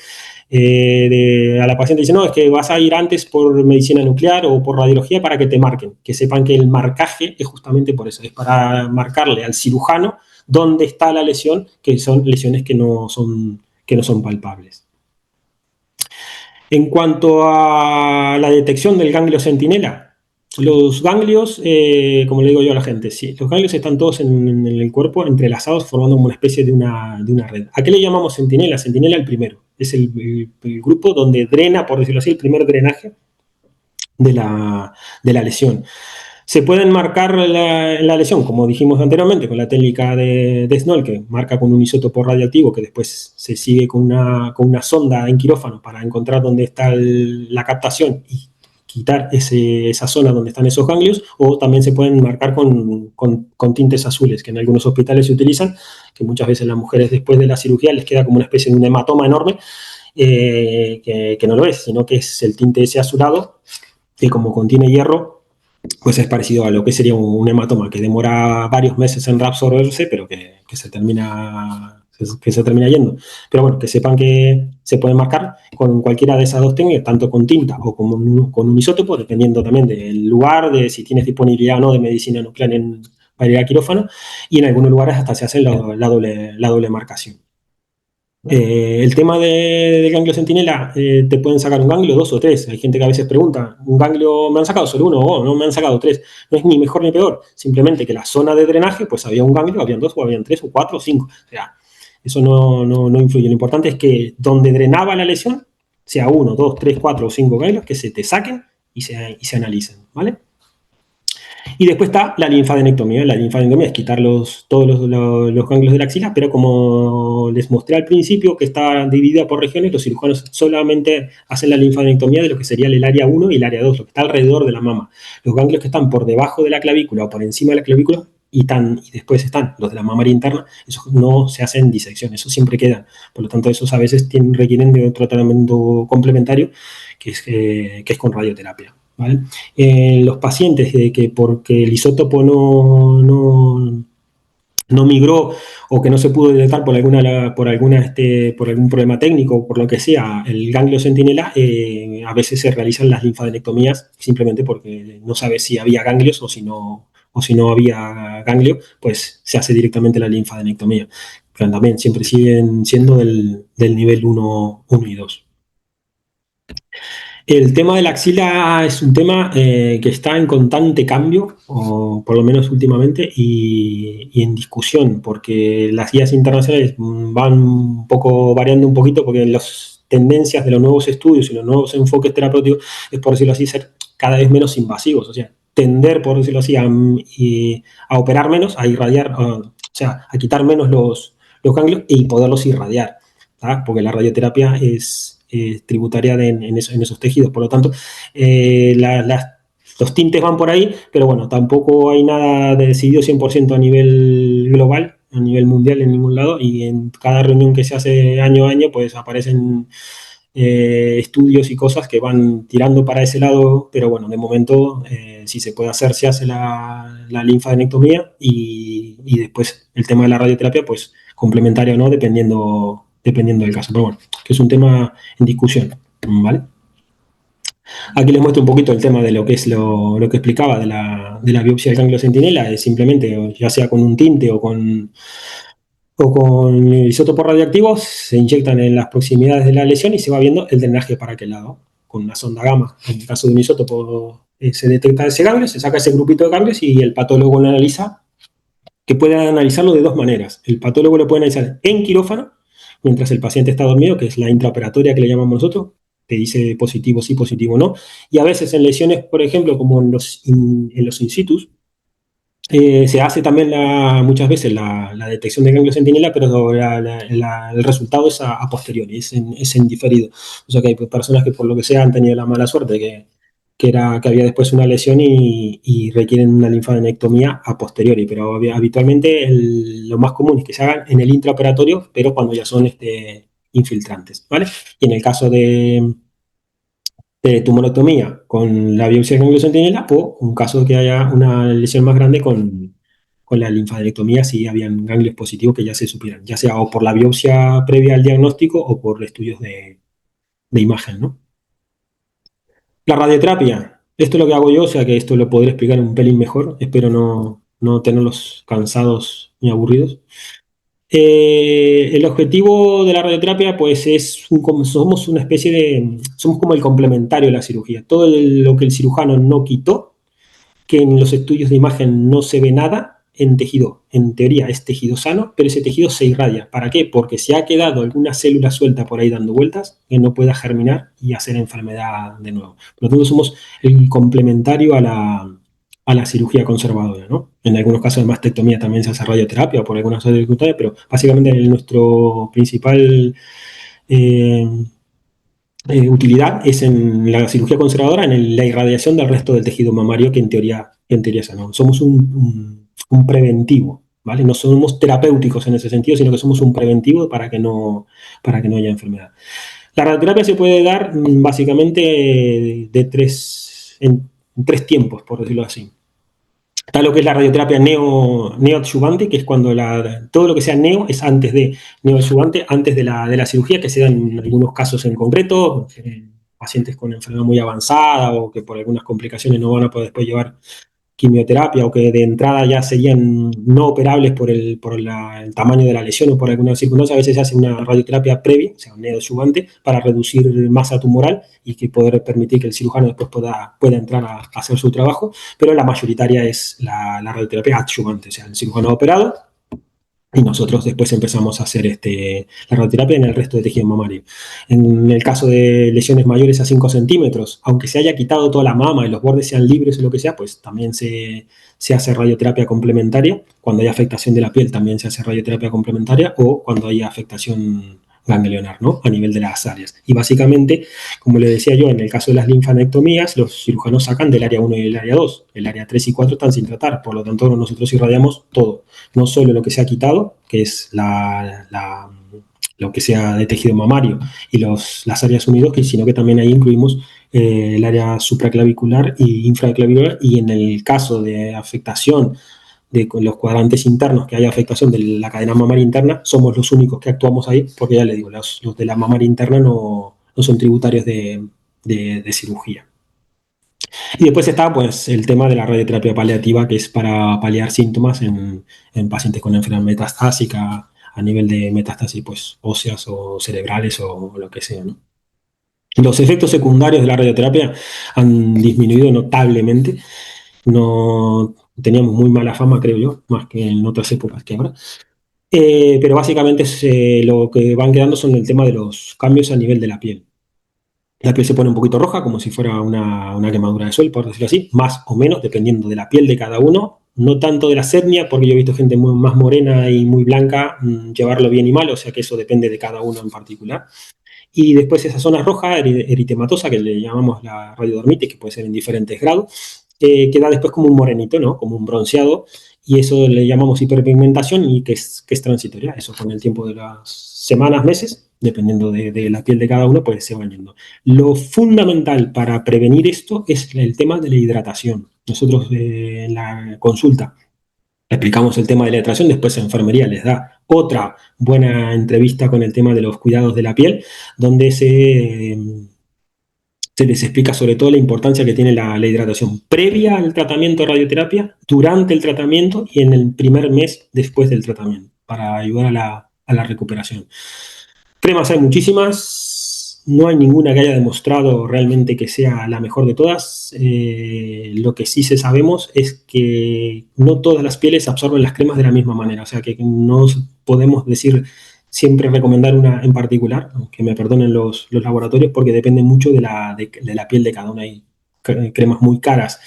a la paciente dice, no, es que vas a ir antes por medicina nuclear o por radiología para que te marquen, que sepan que el marcaje es justamente por eso, es para marcarle al cirujano dónde está la lesión, que son lesiones que no son palpables. En cuanto a la detección del ganglio centinela, los ganglios, como le digo yo a la gente, sí, los ganglios están todos en el cuerpo entrelazados formando una especie de una red. ¿A qué le llamamos centinela? Centinela el primero. Es el grupo donde drena, por decirlo así, el primer drenaje de la lesión. Se pueden marcar la lesión, como dijimos anteriormente, con la técnica de Snoll, que marca con un isótopo radioactivo que después se sigue con una sonda en quirófano para encontrar dónde está la captación y quitar esa zona donde están esos ganglios, o también se pueden marcar con tintes azules, que en algunos hospitales se utilizan, que muchas veces las mujeres después de la cirugía les queda como una especie de un hematoma enorme, que no lo es, sino que es el tinte ese azulado, que como contiene hierro, pues es parecido a lo que sería un hematoma, que demora varios meses en reabsorberse, pero que se termina yendo. Pero bueno, que sepan que se pueden marcar con cualquiera de esas dos técnicas, tanto con tinta o con un isótopo, dependiendo también del lugar, de si tienes disponibilidad o no de medicina nuclear para ir al quirófano, y en algunos lugares hasta se hace la doble marcación. El tema del ganglio centinela, te pueden sacar un ganglio, dos o tres. Hay gente que a veces pregunta, ¿un ganglio me han sacado solo uno? O no, me han sacado tres. No es ni mejor ni peor. Simplemente que la zona de drenaje, pues había un ganglio, habían dos, o habían tres, o cuatro, o cinco. O sea, eso no influye. Lo importante es que donde drenaba la lesión, sea uno, dos, tres, cuatro o cinco ganglios, que se te saquen y se analicen, ¿vale? Y después está la linfadenectomía. La linfadenectomía es quitar todos los ganglios de la axila, pero como les mostré al principio, que está dividida por regiones, los cirujanos solamente hacen la linfadenectomía de lo que sería el área 1 y el área 2, lo que está alrededor de la mama. Los ganglios que están por debajo de la clavícula o por encima de la clavícula y después están los de la mamaria interna, esos no se hacen disección, esos siempre quedan. Por lo tanto, esos a veces requieren de otro tratamiento complementario, que es con radioterapia. ¿Vale? Los pacientes que porque el isótopo no migró o que no se pudo detectar por algún problema técnico o por lo que sea, el ganglio centinela, a veces se realizan las linfadenectomías simplemente porque no sabe si había ganglios o si no había ganglio, pues se hace directamente la linfadenectomía. Pero también siempre siguen siendo del nivel 1 y 2. El tema de la axila es un tema que está en constante cambio, o por lo menos últimamente, y en discusión, porque las guías internacionales van un poco variando un poquito, porque las tendencias de los nuevos estudios y los nuevos enfoques terapéuticos es, por decirlo así, ser cada vez menos invasivos, o sea, tender, por decirlo así, a operar menos, a irradiar, o sea, a quitar menos los ganglios y poderlos irradiar, ¿tá? Porque la radioterapia es tributaria en esos tejidos. Por lo tanto, los tintes van por ahí, pero bueno, tampoco hay nada decidido 100% a nivel global, a nivel mundial en ningún lado, y en cada reunión que se hace año a año, pues aparecen estudios y cosas que van tirando para ese lado, pero bueno, de momento, si se puede hacer, se hace la linfadenectomía y después el tema de la radioterapia, pues complementaria o no, dependiendo del caso. Pero bueno, que es un tema en discusión, ¿vale? Aquí les muestro un poquito el tema de lo que es lo que explicaba de la biopsia del ganglio centinela, es simplemente, ya sea con un tinte o con isótopos radioactivos, se inyectan en las proximidades de la lesión y se va viendo el drenaje para aquel lado, con una sonda gamma. En el caso de un isótopo, se detecta ese ganglio, se saca ese grupito de ganglios y el patólogo lo analiza, que puede analizarlo de dos maneras. El patólogo lo puede analizar en quirófano, mientras el paciente está dormido, que es la intraoperatoria que le llamamos nosotros, te dice positivo sí, positivo no, y a veces en lesiones, por ejemplo, como en los in situ, se hace también muchas veces la detección de ganglio centinela, pero el resultado es a posteriori, es en diferido. O sea que hay personas que por lo que sea han tenido la mala suerte que había después una lesión y requieren una linfadenectomía a posteriori, pero habitualmente lo más común es que se hagan en el intraoperatorio, pero cuando ya son infiltrantes, ¿vale? Y en el caso de tumorectomía con la biopsia de ganglio centinela o un caso que haya una lesión más grande con con la linfadenectomía si habían ganglios positivos que ya se supieran, ya sea o por la biopsia previa al diagnóstico o por estudios de imagen, ¿no? La radioterapia, esto es lo que hago yo, o sea que esto lo podré explicar un pelín mejor, espero no tenerlos cansados ni aburridos. El objetivo de la radioterapia, pues somos una especie somos como el complementario de la cirugía. Todo lo que el cirujano no quitó, que en los estudios de imagen no se ve nada, en tejido, en teoría es tejido sano, pero ese tejido se irradia. ¿Para qué? Porque si ha quedado alguna célula suelta por ahí dando vueltas, que no pueda germinar y hacer enfermedad de nuevo. Por lo tanto, somos el complementario a la cirugía conservadora, ¿no? En algunos casos de mastectomía también se hace radioterapia por algunas dificultades, pero básicamente nuestro principal eh, utilidad es en la cirugía conservadora, en la irradiación del resto del tejido mamario, que en teoría es sano. Somos un preventivo, ¿vale? No somos terapéuticos en ese sentido, sino que somos un preventivo para que no haya enfermedad. La radioterapia se puede dar básicamente en tres tiempos, por decirlo así. Está lo que es la radioterapia neoadyuvante, que es cuando todo lo que sea neo es antes de neoadyuvante, antes de la cirugía, que se da en algunos casos en concreto, pacientes con enfermedad muy avanzada o que por algunas complicaciones no van a poder después llevar quimioterapia o que de entrada ya serían no operables por el tamaño de la lesión o por alguna circunstancia. A veces se hace una radioterapia previa, o sea, un neoadyuvante, para reducir masa tumoral y que poder permitir que el cirujano después pueda entrar a hacer su trabajo, pero la mayoritaria es la radioterapia adyuvante, o sea, el cirujano ha operado y nosotros después empezamos a hacer la radioterapia en el resto de tejido mamario. En el caso de lesiones mayores a 5 centímetros, aunque se haya quitado toda la mama y los bordes sean libres o lo que sea, pues también se hace radioterapia complementaria. Cuando hay afectación de la piel también se hace radioterapia complementaria o cuando hay afectación ganglionar, ¿no? A nivel de las áreas. Y básicamente, como le decía yo, en el caso de las linfanectomías, los cirujanos sacan del área 1 y el área 2. El área 3 y 4 están sin tratar, por lo tanto nosotros irradiamos todo, no solo lo que se ha quitado, que es lo que sea de tejido mamario y las áreas unidos, sino que también ahí incluimos el área supraclavicular y infraclavicular, y en el caso de afectación de los cuadrantes internos, que haya afectación de la cadena mamaria interna, somos los únicos que actuamos ahí, porque ya le digo, los de la mamaria interna no son tributarios de cirugía. Y después está pues el tema de la radioterapia paliativa, que es para paliar síntomas en pacientes con enfermedad metastásica, a nivel de metástasis pues óseas o cerebrales o lo que sea, ¿no? Los efectos secundarios de la radioterapia han disminuido notablemente. No teníamos muy mala fama, creo yo, más que en otras épocas que ahora. Pero básicamente lo que van quedando son el tema de los cambios a nivel de la piel. La piel se pone un poquito roja, como si fuera una quemadura de sol, por decirlo así, más o menos, dependiendo de la piel de cada uno. No tanto de la etnia, porque yo he visto gente más morena y muy blanca llevarlo bien y mal, o sea que eso depende de cada uno en particular. Y después esa zona roja, eritematosa, que le llamamos la radiodermitis, que puede ser en diferentes grados, queda después como un morenito, ¿no? Como un bronceado, y eso le llamamos hiperpigmentación y que es transitoria. Eso con el tiempo de las semanas, meses, dependiendo de la piel de cada uno, pues se va yendo. Lo fundamental para prevenir esto es el tema de la hidratación. Nosotros en la consulta explicamos el tema de la hidratación, después en enfermería les da otra buena entrevista con el tema de los cuidados de la piel, donde se les explica sobre todo la importancia que tiene la hidratación previa al tratamiento de radioterapia, durante el tratamiento y en el primer mes después del tratamiento, para ayudar a la recuperación. Cremas hay muchísimas, no hay ninguna que haya demostrado realmente que sea la mejor de todas. Lo que sí sabemos es que no todas las pieles absorben las cremas de la misma manera, o sea que no podemos decir siempre recomendar una en particular, que me perdonen los laboratorios, porque depende mucho de la piel de cada uno. Hay cremas muy caras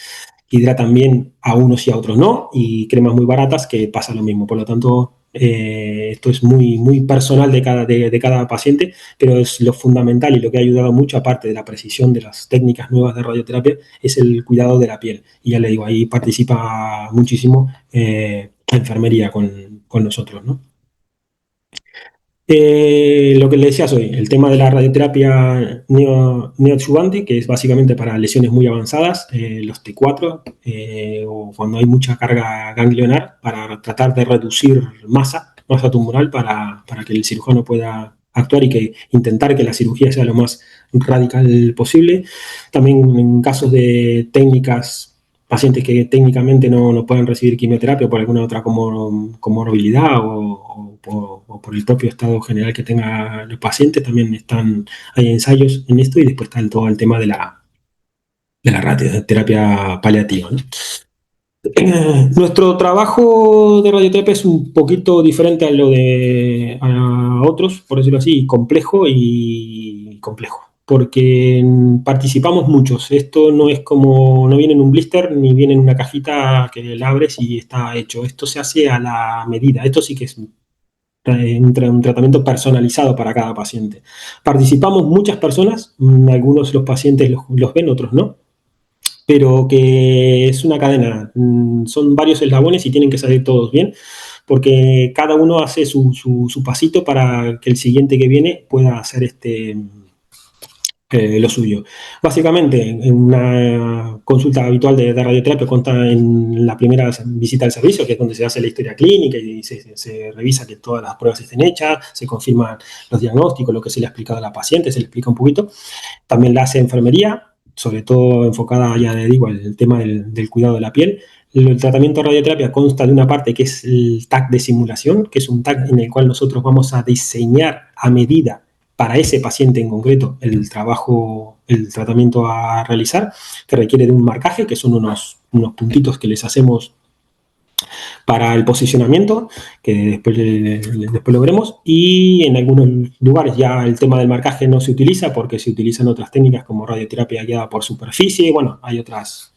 que hidratan bien a unos y a otros no, y cremas muy baratas que pasa lo mismo. Por lo tanto, esto es muy, muy personal de cada paciente, pero es lo fundamental y lo que ha ayudado mucho, aparte de la precisión de las técnicas nuevas de radioterapia, es el cuidado de la piel. Y ya le digo, ahí participa muchísimo la enfermería con nosotros, ¿no? Lo que le decías hoy, el tema de la radioterapia neoadyuvante, que es básicamente para lesiones muy avanzadas, los T4, o cuando hay mucha carga ganglionar, para tratar de reducir masa tumoral para que el cirujano pueda actuar y que intentar que la cirugía sea lo más radical posible. También en casos de técnicas, pacientes que técnicamente no pueden recibir quimioterapia por alguna otra comorbilidad o por el propio estado general que tenga el paciente, también hay ensayos en esto y después está todo el tema de la radioterapia paliativa, ¿no? Nuestro trabajo de radioterapia es un poquito diferente a otros, por decirlo así, complejo y complejo, porque participamos muchos. Esto no es como, no viene en un blister ni viene en una cajita que la abres y está hecho. Esto se hace a la medida. Esto sí que es un tratamiento personalizado para cada paciente. Participamos muchas personas, algunos de los pacientes los ven, otros no, pero que es una cadena, son varios eslabones y tienen que salir todos bien, porque cada uno hace su pasito para que el siguiente que viene pueda hacer lo suyo. Básicamente, en una consulta habitual de radioterapia consta en la primera visita al servicio, que es donde se hace la historia clínica y se revisa que todas las pruebas estén hechas, se confirman los diagnósticos, lo que se le ha explicado a la paciente, se le explica un poquito. También la hace enfermería, sobre todo enfocada, ya le digo, al tema del cuidado de la piel. El tratamiento de radioterapia consta de una parte que es el TAC de simulación, que es un TAC en el cual nosotros vamos a diseñar a medida para ese paciente en concreto el tratamiento a realizar, que requiere de un marcaje, que son unos puntitos que les hacemos para el posicionamiento, que después lo veremos, y en algunos lugares ya el tema del marcaje no se utiliza porque se utilizan otras técnicas como radioterapia guiada por superficie, bueno, hay otras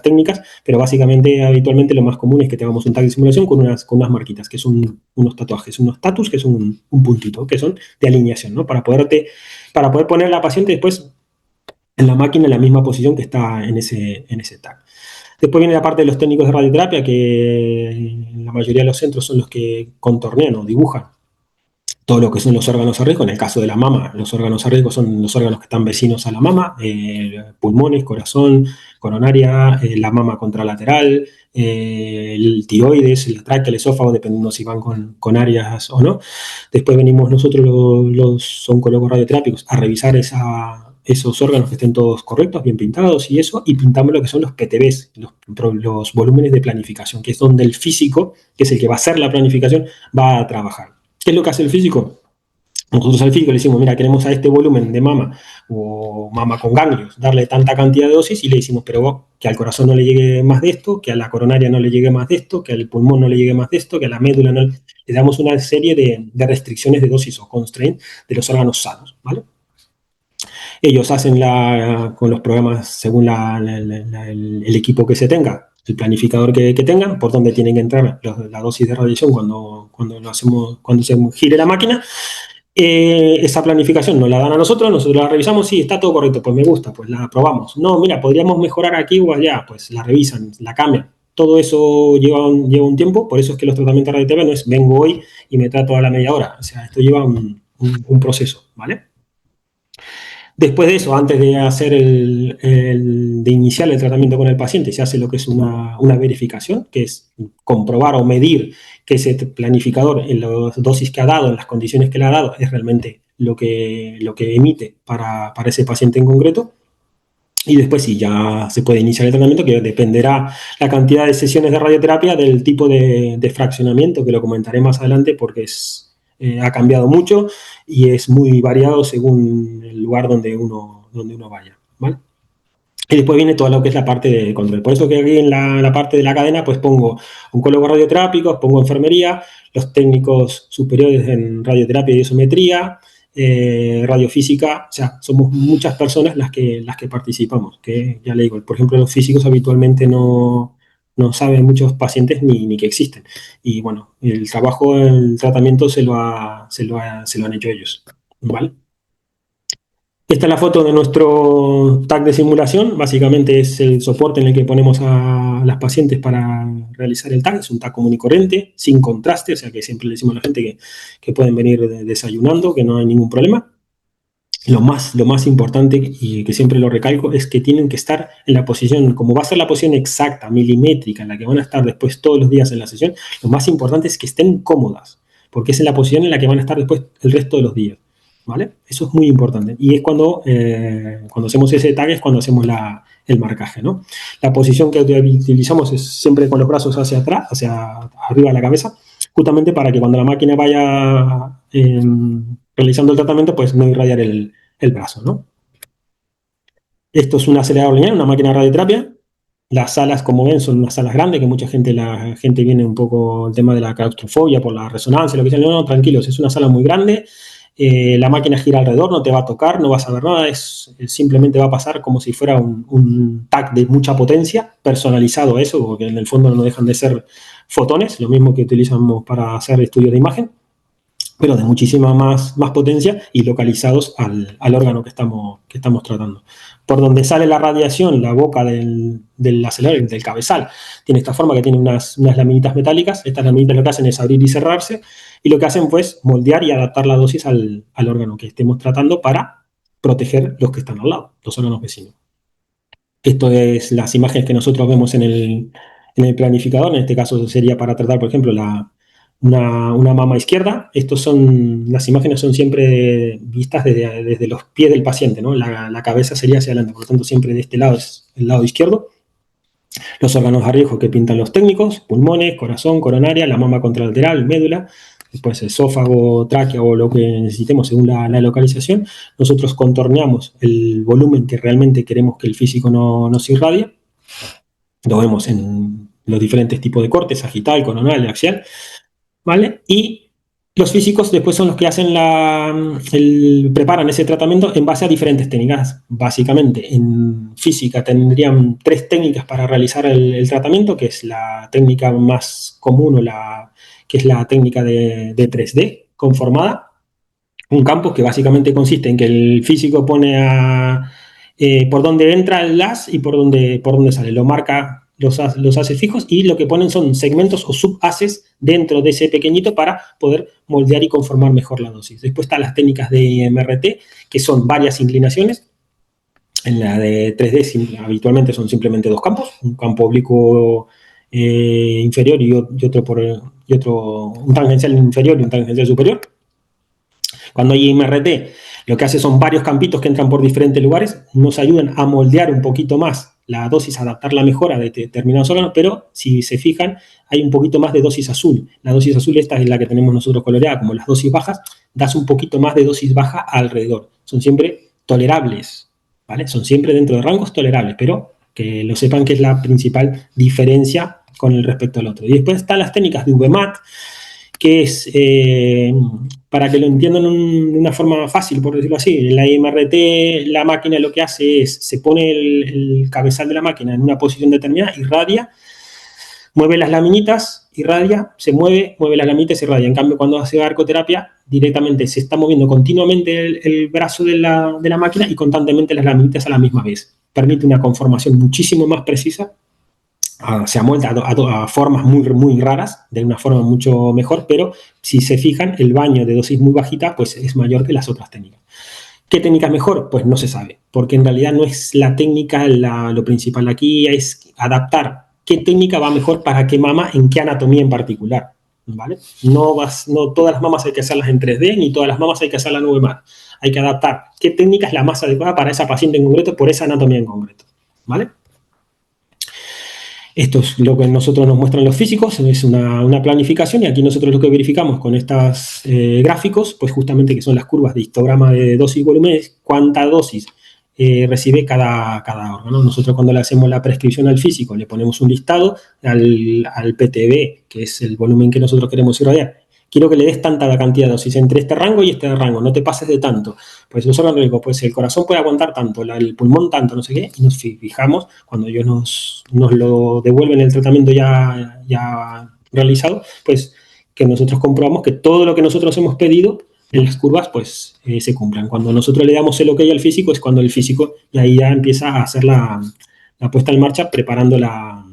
técnicas, pero básicamente habitualmente lo más común es que tengamos un tag de simulación con unas marquitas, que son unos tatuajes, unos tatus, que son un puntito, que son de alineación, ¿no? Para poder poner a la paciente después en la máquina en la misma posición que está en ese tag. Después viene la parte de los técnicos de radioterapia, que en la mayoría de los centros son los que contornean o dibujan todo lo que son los órganos a riesgo. En el caso de la mama, los órganos a riesgo son los órganos que están vecinos a la mama, pulmones, corazón, coronaria, la mama contralateral, el tiroides, la tráquea, el esófago, dependiendo si van con áreas o no. Después venimos nosotros, los oncólogos radioterápicos, a revisar esos órganos que estén todos correctos, bien pintados y eso, y pintamos lo que son los PTBs, los volúmenes de planificación, que es donde el físico, que es el que va a hacer la planificación, va a trabajar. ¿Qué es lo que hace el físico? Nosotros al físico le decimos, mira, queremos a este volumen de mama o mama con ganglios darle tanta cantidad de dosis y le decimos, pero vos, que al corazón no le llegue más de esto, que a la coronaria no le llegue más de esto, que al pulmón no le llegue más de esto, que a la médula no le damos una serie de restricciones de dosis o constraint de los órganos sanos, ¿vale? Ellos hacen con los programas según el equipo que se tenga, el planificador que tengan, por dónde tienen que entrar la dosis de radiación cuando se gire la máquina. Esa planificación nos la dan a nosotros la revisamos, sí, está todo correcto, pues me gusta, pues la probamos. No, mira, podríamos mejorar aquí o allá, pues la revisan, la cambian. Todo eso lleva un tiempo, por eso es que los tratamientos de radioterapia no es vengo hoy y me trato a la media hora. O sea, esto lleva un proceso, ¿vale? Después de eso, antes de iniciar el tratamiento con el paciente, se hace lo que es una verificación, que es comprobar o medir que ese planificador en las dosis que ha dado, en las condiciones que le ha dado, es realmente lo que emite para ese paciente en concreto. Y después sí, ya se puede iniciar el tratamiento, que dependerá la cantidad de sesiones de radioterapia del tipo de fraccionamiento, que lo comentaré más adelante porque ha cambiado mucho y es muy variado según el lugar donde uno vaya, ¿vale? Y después viene todo lo que es la parte de control. Por eso que aquí en la parte de la cadena pues pongo oncólogos radioterápicos, pongo enfermería, los técnicos superiores en radioterapia y isometría, radiofísica, o sea, somos muchas personas las que participamos, que ya le digo, por ejemplo, los físicos habitualmente no saben muchos pacientes ni que existen. Y bueno, el tratamiento se lo han hecho ellos, ¿vale? Esta es la foto de nuestro TAC de simulación. Básicamente es el soporte en el que ponemos a las pacientes para realizar el TAC. Es un TAC común y corriente, sin contraste, o sea que siempre le decimos a la gente que pueden venir desayunando, que no hay ningún problema. Lo más importante, y que siempre lo recalco, es que tienen que estar en la posición, como va a ser la posición exacta, milimétrica, en la que van a estar después todos los días en la sesión, lo más importante es que estén cómodas, porque es en la posición en la que van a estar después el resto de los días, ¿vale? Eso es muy importante. Y es cuando hacemos ese tag, es cuando hacemos el marcaje, ¿no? La posición que utilizamos es siempre con los brazos hacia atrás, hacia arriba de la cabeza, justamente para que cuando la máquina vaya realizando el tratamiento, pues no irradiar el brazo, ¿no? Esto es un acelerador lineal, una máquina de radioterapia. Las salas, como ven, son unas salas grandes, que la gente viene un poco el tema de la claustrofobia por la resonancia, lo que sea. No, no, tranquilos, es una sala muy grande. La máquina gira alrededor, no te va a tocar, no vas a ver nada, simplemente va a pasar como si fuera un TAC de mucha potencia, personalizado a eso, porque en el fondo no dejan de ser fotones, lo mismo que utilizamos para hacer estudios de imagen, pero de muchísima más potencia y localizados al órgano que estamos tratando. Por donde sale la radiación, la boca del acelerador, del cabezal, tiene esta forma que tiene unas laminitas metálicas. Estas laminitas lo que hacen es abrir y cerrarse, y lo que hacen pues moldear y adaptar la dosis al órgano que estemos tratando para proteger los que están al lado, los órganos vecinos. Esto es las imágenes que nosotros vemos en el planificador. En este caso sería para tratar, por ejemplo, una mama izquierda. Las imágenes son siempre vistas desde los pies del paciente, ¿no? La cabeza sería hacia adelante, por lo tanto siempre de este lado es el lado izquierdo. Los órganos a riesgo que pintan los técnicos: pulmones, corazón, coronaria, la mama contralateral, médula, después esófago, tráquea o lo que necesitemos según la localización. Nosotros contorneamos el volumen que realmente queremos que el físico nos irradie. Lo vemos en los diferentes tipos de cortes: sagital, coronal, axial, ¿vale? Y los físicos después son los que hacen preparan ese tratamiento en base a diferentes técnicas. Básicamente, en física tendrían 3 técnicas para realizar el tratamiento, que es la técnica más común, que es la técnica de 3D conformada. Un campo que básicamente consiste en que el físico pone por dónde entra el gas y por dónde sale. Lo marca los haces fijos, y lo que ponen son segmentos o subhaces dentro de ese pequeñito para poder moldear y conformar mejor la dosis. Después están las técnicas de MRT, que son varias inclinaciones. En la de 3D habitualmente son simplemente 2 campos, un campo oblicuo inferior y otro, un tangencial inferior y un tangencial superior. Cuando hay MRT, lo que hace son varios campitos que entran por diferentes lugares, nos ayudan a moldear un poquito más la dosis, a adaptar la mejora de determinados órganos, pero si se fijan, hay un poquito más de dosis azul. La dosis azul, esta es la que tenemos nosotros coloreada como las dosis bajas, das un poquito más de dosis baja alrededor. Son siempre tolerables, ¿vale? Son siempre dentro de rangos tolerables, pero que lo sepan que es la principal diferencia con el respecto al otro. Y después están las técnicas de VMAT, que es, para que lo entiendan de una forma fácil, por decirlo así, en la MRT la máquina lo que hace es, se pone el cabezal de la máquina en una posición determinada, irradia, mueve las laminitas, irradia, se mueve las laminitas, irradia. En cambio, cuando hace arcoterapia, directamente se está moviendo continuamente el brazo de la máquina y constantemente las laminitas a la misma vez. Permite una conformación muchísimo más precisa. Se amolda a formas muy raras, de una forma mucho mejor, pero si se fijan, el baño de dosis muy bajita pues es mayor que las otras técnicas. ¿Qué técnica es mejor? Pues no se sabe, porque en realidad no es la técnica lo principal. Aquí es adaptar qué técnica va mejor para qué mama, en qué anatomía en particular, ¿vale? No todas las mamas hay que hacerlas en 3D, ni todas las mamas hay que hacerlas en VMAT. Hay que adaptar qué técnica es la más adecuada para esa paciente en concreto, por esa anatomía en concreto, ¿vale? Esto es lo que nosotros nos muestran los físicos, es una planificación, y aquí nosotros lo que verificamos con estos gráficos, pues justamente que son las curvas de histograma de dosis y volumen, es cuánta dosis recibe cada órgano. Nosotros cuando le hacemos la prescripción al físico le ponemos un listado al PTB, que es el volumen que nosotros queremos irradiar. Quiero que le des tanta cantidad de dosis entre este rango y este rango, no te pases de tanto. Pues los órganos, pues el corazón puede aguantar tanto, el pulmón tanto, no sé qué, y nos fijamos cuando ellos nos lo devuelven el tratamiento ya realizado, pues que nosotros comprobamos que todo lo que nosotros hemos pedido en las curvas, pues se cumplan. Cuando nosotros le damos el ok al físico, es cuando el físico y ahí ya empieza a hacer la puesta en marcha, preparando o sea,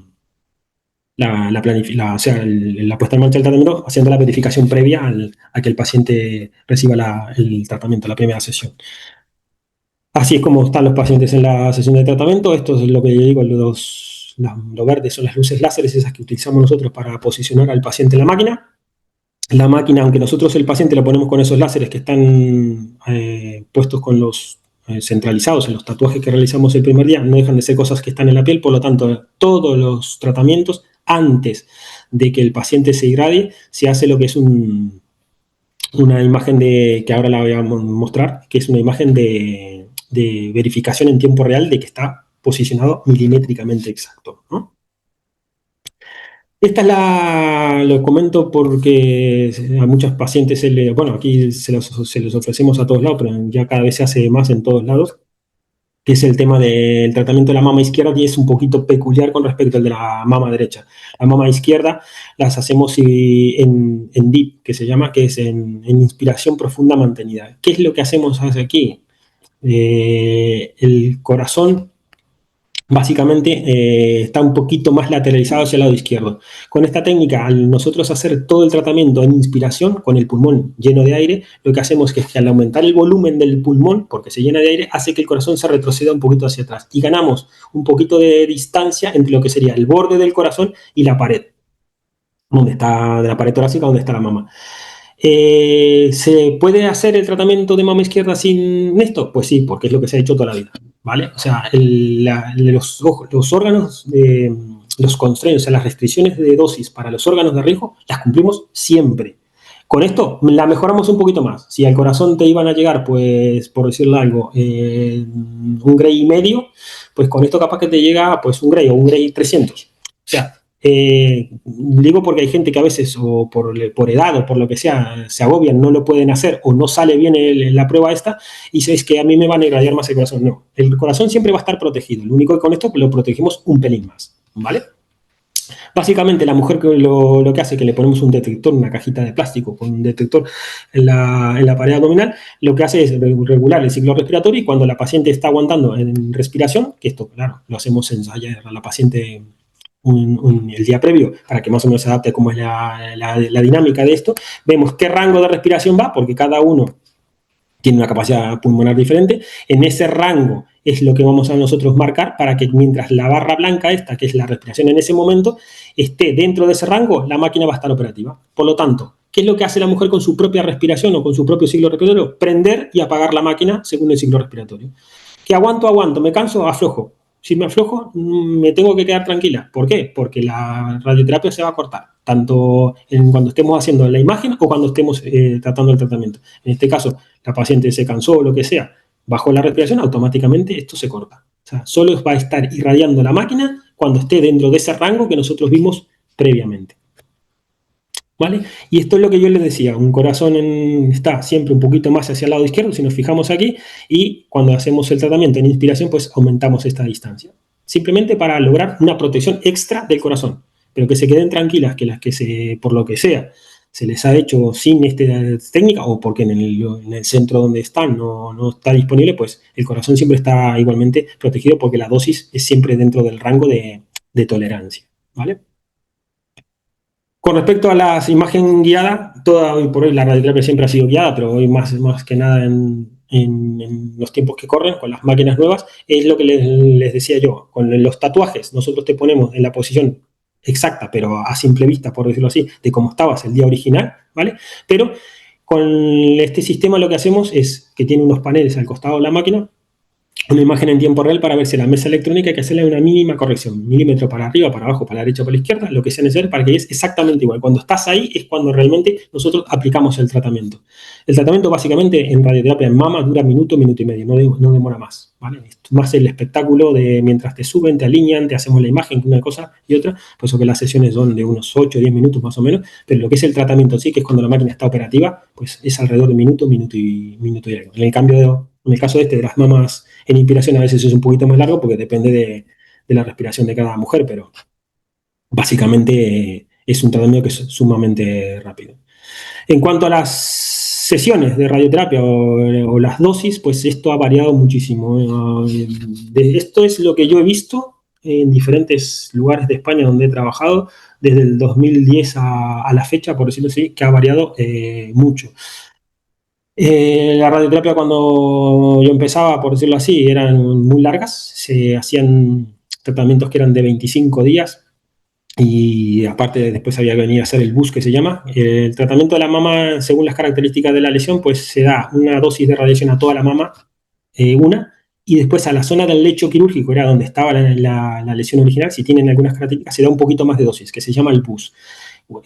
la puesta en marcha del tratamiento, haciendo la verificación previa a que el paciente reciba el tratamiento, la primera sesión. Así es como están los pacientes en la sesión de tratamiento. Esto es lo que yo digo, lo verde son las luces láseres, esas que utilizamos nosotros para posicionar al paciente en la máquina. La máquina, aunque nosotros el paciente lo ponemos con esos láseres que están puestos con los centralizados en los tatuajes que realizamos el primer día, no dejan de ser cosas que están en la piel, por lo tanto, todos los tratamientos, antes de que el paciente se irradie, se hace lo que es una imagen que ahora la voy a mostrar, que es una imagen de verificación en tiempo real de que está posicionado milimétricamente exacto, ¿no? Esta lo comento porque a muchos pacientes, bueno, aquí se los ofrecemos a todos lados, pero ya cada vez se hace más en todos lados, que es el tema del tratamiento de la mama izquierda y es un poquito peculiar con respecto al de la mama derecha. La mama izquierda las hacemos en DIP, que se llama, que es en inspiración profunda mantenida. ¿Qué es lo que hacemos aquí? El corazón básicamente está un poquito más lateralizado hacia el lado izquierdo. Con esta técnica, al nosotros hacer todo el tratamiento en inspiración, con el pulmón lleno de aire, lo que hacemos es que al aumentar el volumen del pulmón, porque se llena de aire, hace que el corazón se retroceda un poquito hacia atrás y ganamos un poquito de distancia entre lo que sería el borde del corazón y la pared, donde está, de la pared torácica, donde está la mama. ¿Se puede hacer el tratamiento de mama izquierda sin esto? Pues sí, porque es lo que se ha hecho toda la vida, ¿vale? O sea, los órganos, los constraints, o sea, las restricciones de dosis para los órganos de riesgo, las cumplimos siempre. Con esto la mejoramos un poquito más. Si al corazón te iban a llegar, pues, por decirlo algo, un Gray y medio, pues con esto capaz que te llega pues un Gray o un Gray 300. O sea, digo porque hay gente que a veces, o por edad o por lo que sea, se agobian, no lo pueden hacer o no sale bien la prueba esta y dices que a mí me van a irradiar más el corazón. No, el corazón siempre va a estar protegido. Lo único que con esto lo protegemos un pelín más, ¿vale? Básicamente la mujer lo que hace es que le ponemos un detector, una cajita de plástico con un detector en la pared abdominal, lo que hace es regular el ciclo respiratorio y cuando la paciente está aguantando en respiración, que esto, claro, lo hacemos ensayar a la paciente el día previo para que más o menos se adapte a cómo es la dinámica de esto, vemos qué rango de respiración va, porque cada uno tiene una capacidad pulmonar diferente. En ese rango es lo que vamos a nosotros marcar para que mientras la barra blanca esta, que es la respiración en ese momento, esté dentro de ese rango, la máquina va a estar operativa. Por lo tanto, ¿qué es lo que hace la mujer con su propia respiración o con su propio ciclo respiratorio? Prender y apagar la máquina según el ciclo respiratorio. ¿Que aguanto, me canso, aflojo? Si me aflojo, me tengo que quedar tranquila. ¿Por qué? Porque la radioterapia se va a cortar, tanto cuando estemos haciendo la imagen o cuando estemos tratando el tratamiento. En este caso, la paciente se cansó o lo que sea, bajó la respiración, automáticamente esto se corta. O sea, solo va a estar irradiando la máquina cuando esté dentro de ese rango que nosotros vimos previamente. ¿Vale? Y esto es lo que yo les decía, un corazón está siempre un poquito más hacia el lado izquierdo, si nos fijamos aquí, y cuando hacemos el tratamiento en inspiración, pues aumentamos esta distancia. Simplemente para lograr una protección extra del corazón, pero que se queden tranquilas que las que por lo que sea, se les ha hecho sin esta técnica o porque en el centro donde están no está disponible, pues el corazón siempre está igualmente protegido porque la dosis es siempre dentro del rango de tolerancia, ¿vale? Con respecto a las imagen guiada, toda hoy por hoy la radioterapia siempre ha sido guiada, pero hoy más que nada en los tiempos que corren, con las máquinas nuevas, es lo que les decía yo. Con los tatuajes, nosotros te ponemos en la posición exacta, pero a simple vista, por decirlo así, de cómo estabas el día original, ¿vale? Pero con este sistema lo que hacemos es que tiene unos paneles al costado de la máquina, una imagen en tiempo real para ver si la mesa electrónica hay que hacerle una mínima corrección, milímetro para arriba, para abajo, para la derecha o para la izquierda, lo que sea necesario para que es exactamente igual. Cuando estás ahí es cuando realmente nosotros aplicamos el tratamiento. El tratamiento básicamente en radioterapia en mama dura minuto, minuto y medio, no demora más, ¿vale? Es más el espectáculo de mientras te suben, te alinean, te hacemos la imagen, una cosa y otra, por eso que las sesiones son de unos 8 o 10 minutos más o menos, pero lo que es el tratamiento sí, que es cuando la máquina está operativa, pues es alrededor de minuto y algo. En el caso de las mamas en inspiración a veces es un poquito más largo porque depende de la respiración de cada mujer, pero básicamente es un tratamiento que es sumamente rápido. En cuanto a las sesiones de radioterapia o las dosis, pues esto ha variado muchísimo. Esto es lo que yo he visto en diferentes lugares de España donde he trabajado desde el 2010 a la fecha, por decirlo así, que ha variado mucho. La radioterapia cuando yo empezaba, por decirlo así, eran muy largas, se hacían tratamientos que eran de 25 días y aparte después había que venir a hacer el bus que se llama. El tratamiento de la mama, según las características de la lesión, pues se da una dosis de radiación a toda la mama, una, y después a la zona del lecho quirúrgico, era donde estaba la lesión original, si tienen algunas características, se da un poquito más de dosis, que se llama el bus.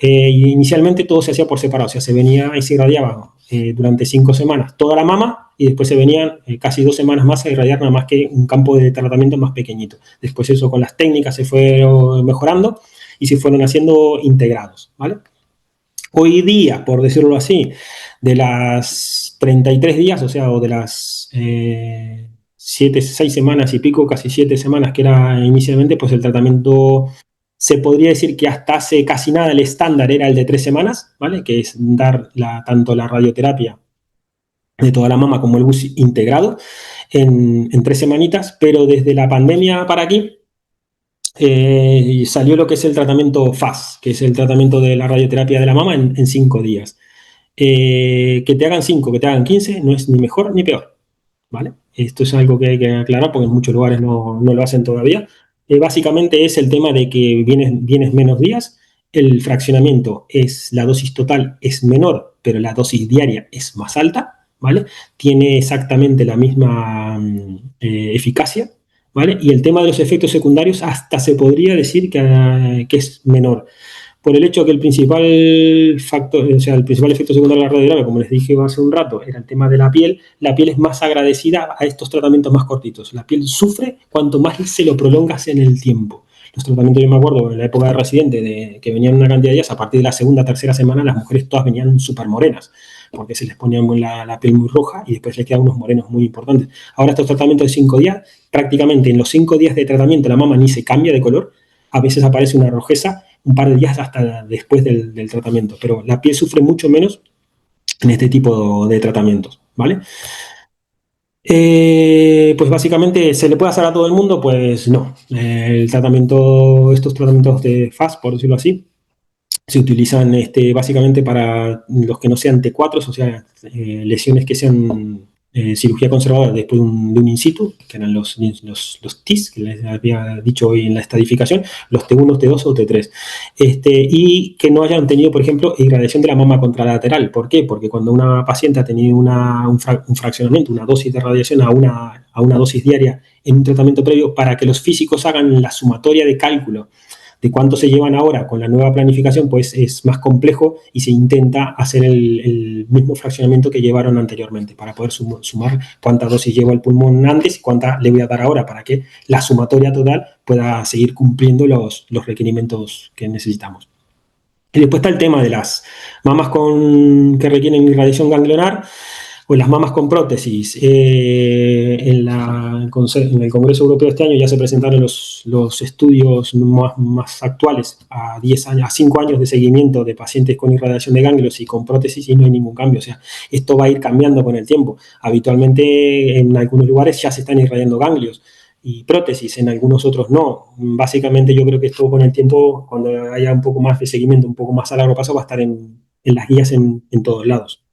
Inicialmente todo se hacía por separado, o sea, se venía y se irradiaba durante 5 semanas toda la mama y después se venían casi 2 semanas más a irradiar nada más que un campo de tratamiento más pequeñito. Después eso con las técnicas se fue mejorando y se fueron haciendo integrados, ¿vale? Hoy día, por decirlo así, de las 33 días, o sea, o de las 6 semanas y pico, casi 7 semanas que era inicialmente, pues el tratamiento se podría decir que hasta hace casi nada el estándar era el de 3 semanas, ¿vale? Que es dar tanto la radioterapia de toda la mama como el bus integrado en 3 semanitas, pero desde la pandemia para aquí salió lo que es el tratamiento FAS, que es el tratamiento de la radioterapia de la mama en 5 días. Que te hagan 5, que te hagan 15, no es ni mejor ni peor, ¿vale? Esto es algo que hay que aclarar porque en muchos lugares no lo hacen todavía. Básicamente es el tema de que vienes menos días, el fraccionamiento es, la dosis total es menor, pero la dosis diaria es más alta, ¿vale? Tiene exactamente la misma eficacia, ¿vale? Y el tema de los efectos secundarios hasta se podría decir que es menor por el hecho que el principal factor, o sea, el principal efecto secundario de la radioterapia, como les dije hace un rato, era el tema de la piel es más agradecida a estos tratamientos más cortitos. La piel sufre cuanto más se lo prolongas en el tiempo. Los tratamientos, yo me acuerdo en la época de residente, que venían una cantidad de días, a partir de la segunda, tercera semana, las mujeres todas venían súper morenas, porque se les ponía la piel muy roja y después les quedan unos morenos muy importantes. Ahora estos tratamientos de 5 días, prácticamente en los 5 días de tratamiento la mama ni se cambia de color, a veces aparece una rojeza un par de días hasta después del tratamiento, pero la piel sufre mucho menos en este tipo de tratamientos, ¿vale? Pues básicamente, ¿se le puede hacer a todo el mundo? Pues no. El tratamiento, estos tratamientos de FAST, por decirlo así, se utilizan básicamente para los que no sean T4, o sea, lesiones que sean cirugía conservadora después de un in situ, que eran los TIS, que les había dicho hoy en la estadificación, los T1, T2 o T3. Y que no hayan tenido, por ejemplo, irradiación de la mama contralateral. ¿Por qué? Porque cuando una paciente ha tenido un fraccionamiento, una dosis de radiación a una dosis diaria en un tratamiento previo, para que los físicos hagan la sumatoria de cálculo de cuánto se llevan ahora con la nueva planificación, pues es más complejo y se intenta hacer el mismo fraccionamiento que llevaron anteriormente para poder sumar cuánta dosis llevo al pulmón antes y cuánta le voy a dar ahora para que la sumatoria total pueda seguir cumpliendo los requerimientos que necesitamos. Y después está el tema de las mamas que requieren irradiación ganglionar o las mamas con prótesis. En el Congreso Europeo este año ya se presentaron los estudios más actuales a 10 años, a 5 años de seguimiento de pacientes con irradiación de ganglios y con prótesis y no hay ningún cambio. O sea, esto va a ir cambiando con el tiempo. Habitualmente en algunos lugares ya se están irradiando ganglios y prótesis, en algunos otros no. Básicamente yo creo que esto con el tiempo, cuando haya un poco más de seguimiento, un poco más a largo plazo, va a estar en las guías en todos lados.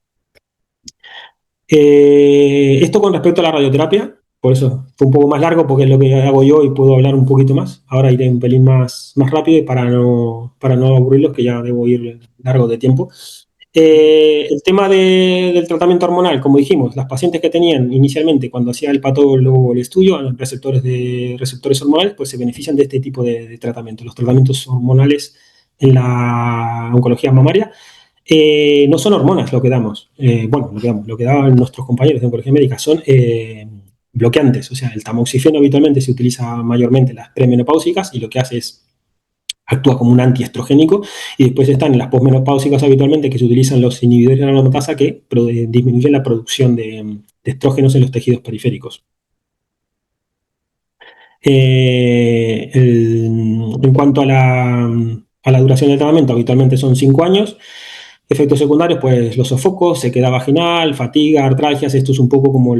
Esto con respecto a la radioterapia, por eso fue un poco más largo porque es lo que hago yo y puedo hablar un poquito más. Ahora iré un pelín más rápido y para no aburrirlos, que ya debo ir largo de tiempo. El tema del tratamiento hormonal, como dijimos, las pacientes que tenían inicialmente cuando hacía el patólogo el estudio, los receptores hormonales, pues se benefician de este tipo de tratamiento. Los tratamientos hormonales en la oncología mamaria no son hormonas lo que damos. Bueno, lo que daban nuestros compañeros de oncología médica son bloqueantes. O sea, el tamoxifeno habitualmente se utiliza mayormente en las premenopáusicas y lo que hace es actúa como un antiestrogénico. Y después están en las posmenopáusicas habitualmente que se utilizan los inhibidores de la aromatasa que disminuyen la producción de estrógenos en los tejidos periféricos. En cuanto a la duración del tratamiento, habitualmente son 5 años. Efectos secundarios, pues los sofocos, sequedad vaginal, fatiga, artralgias, esto es un poco como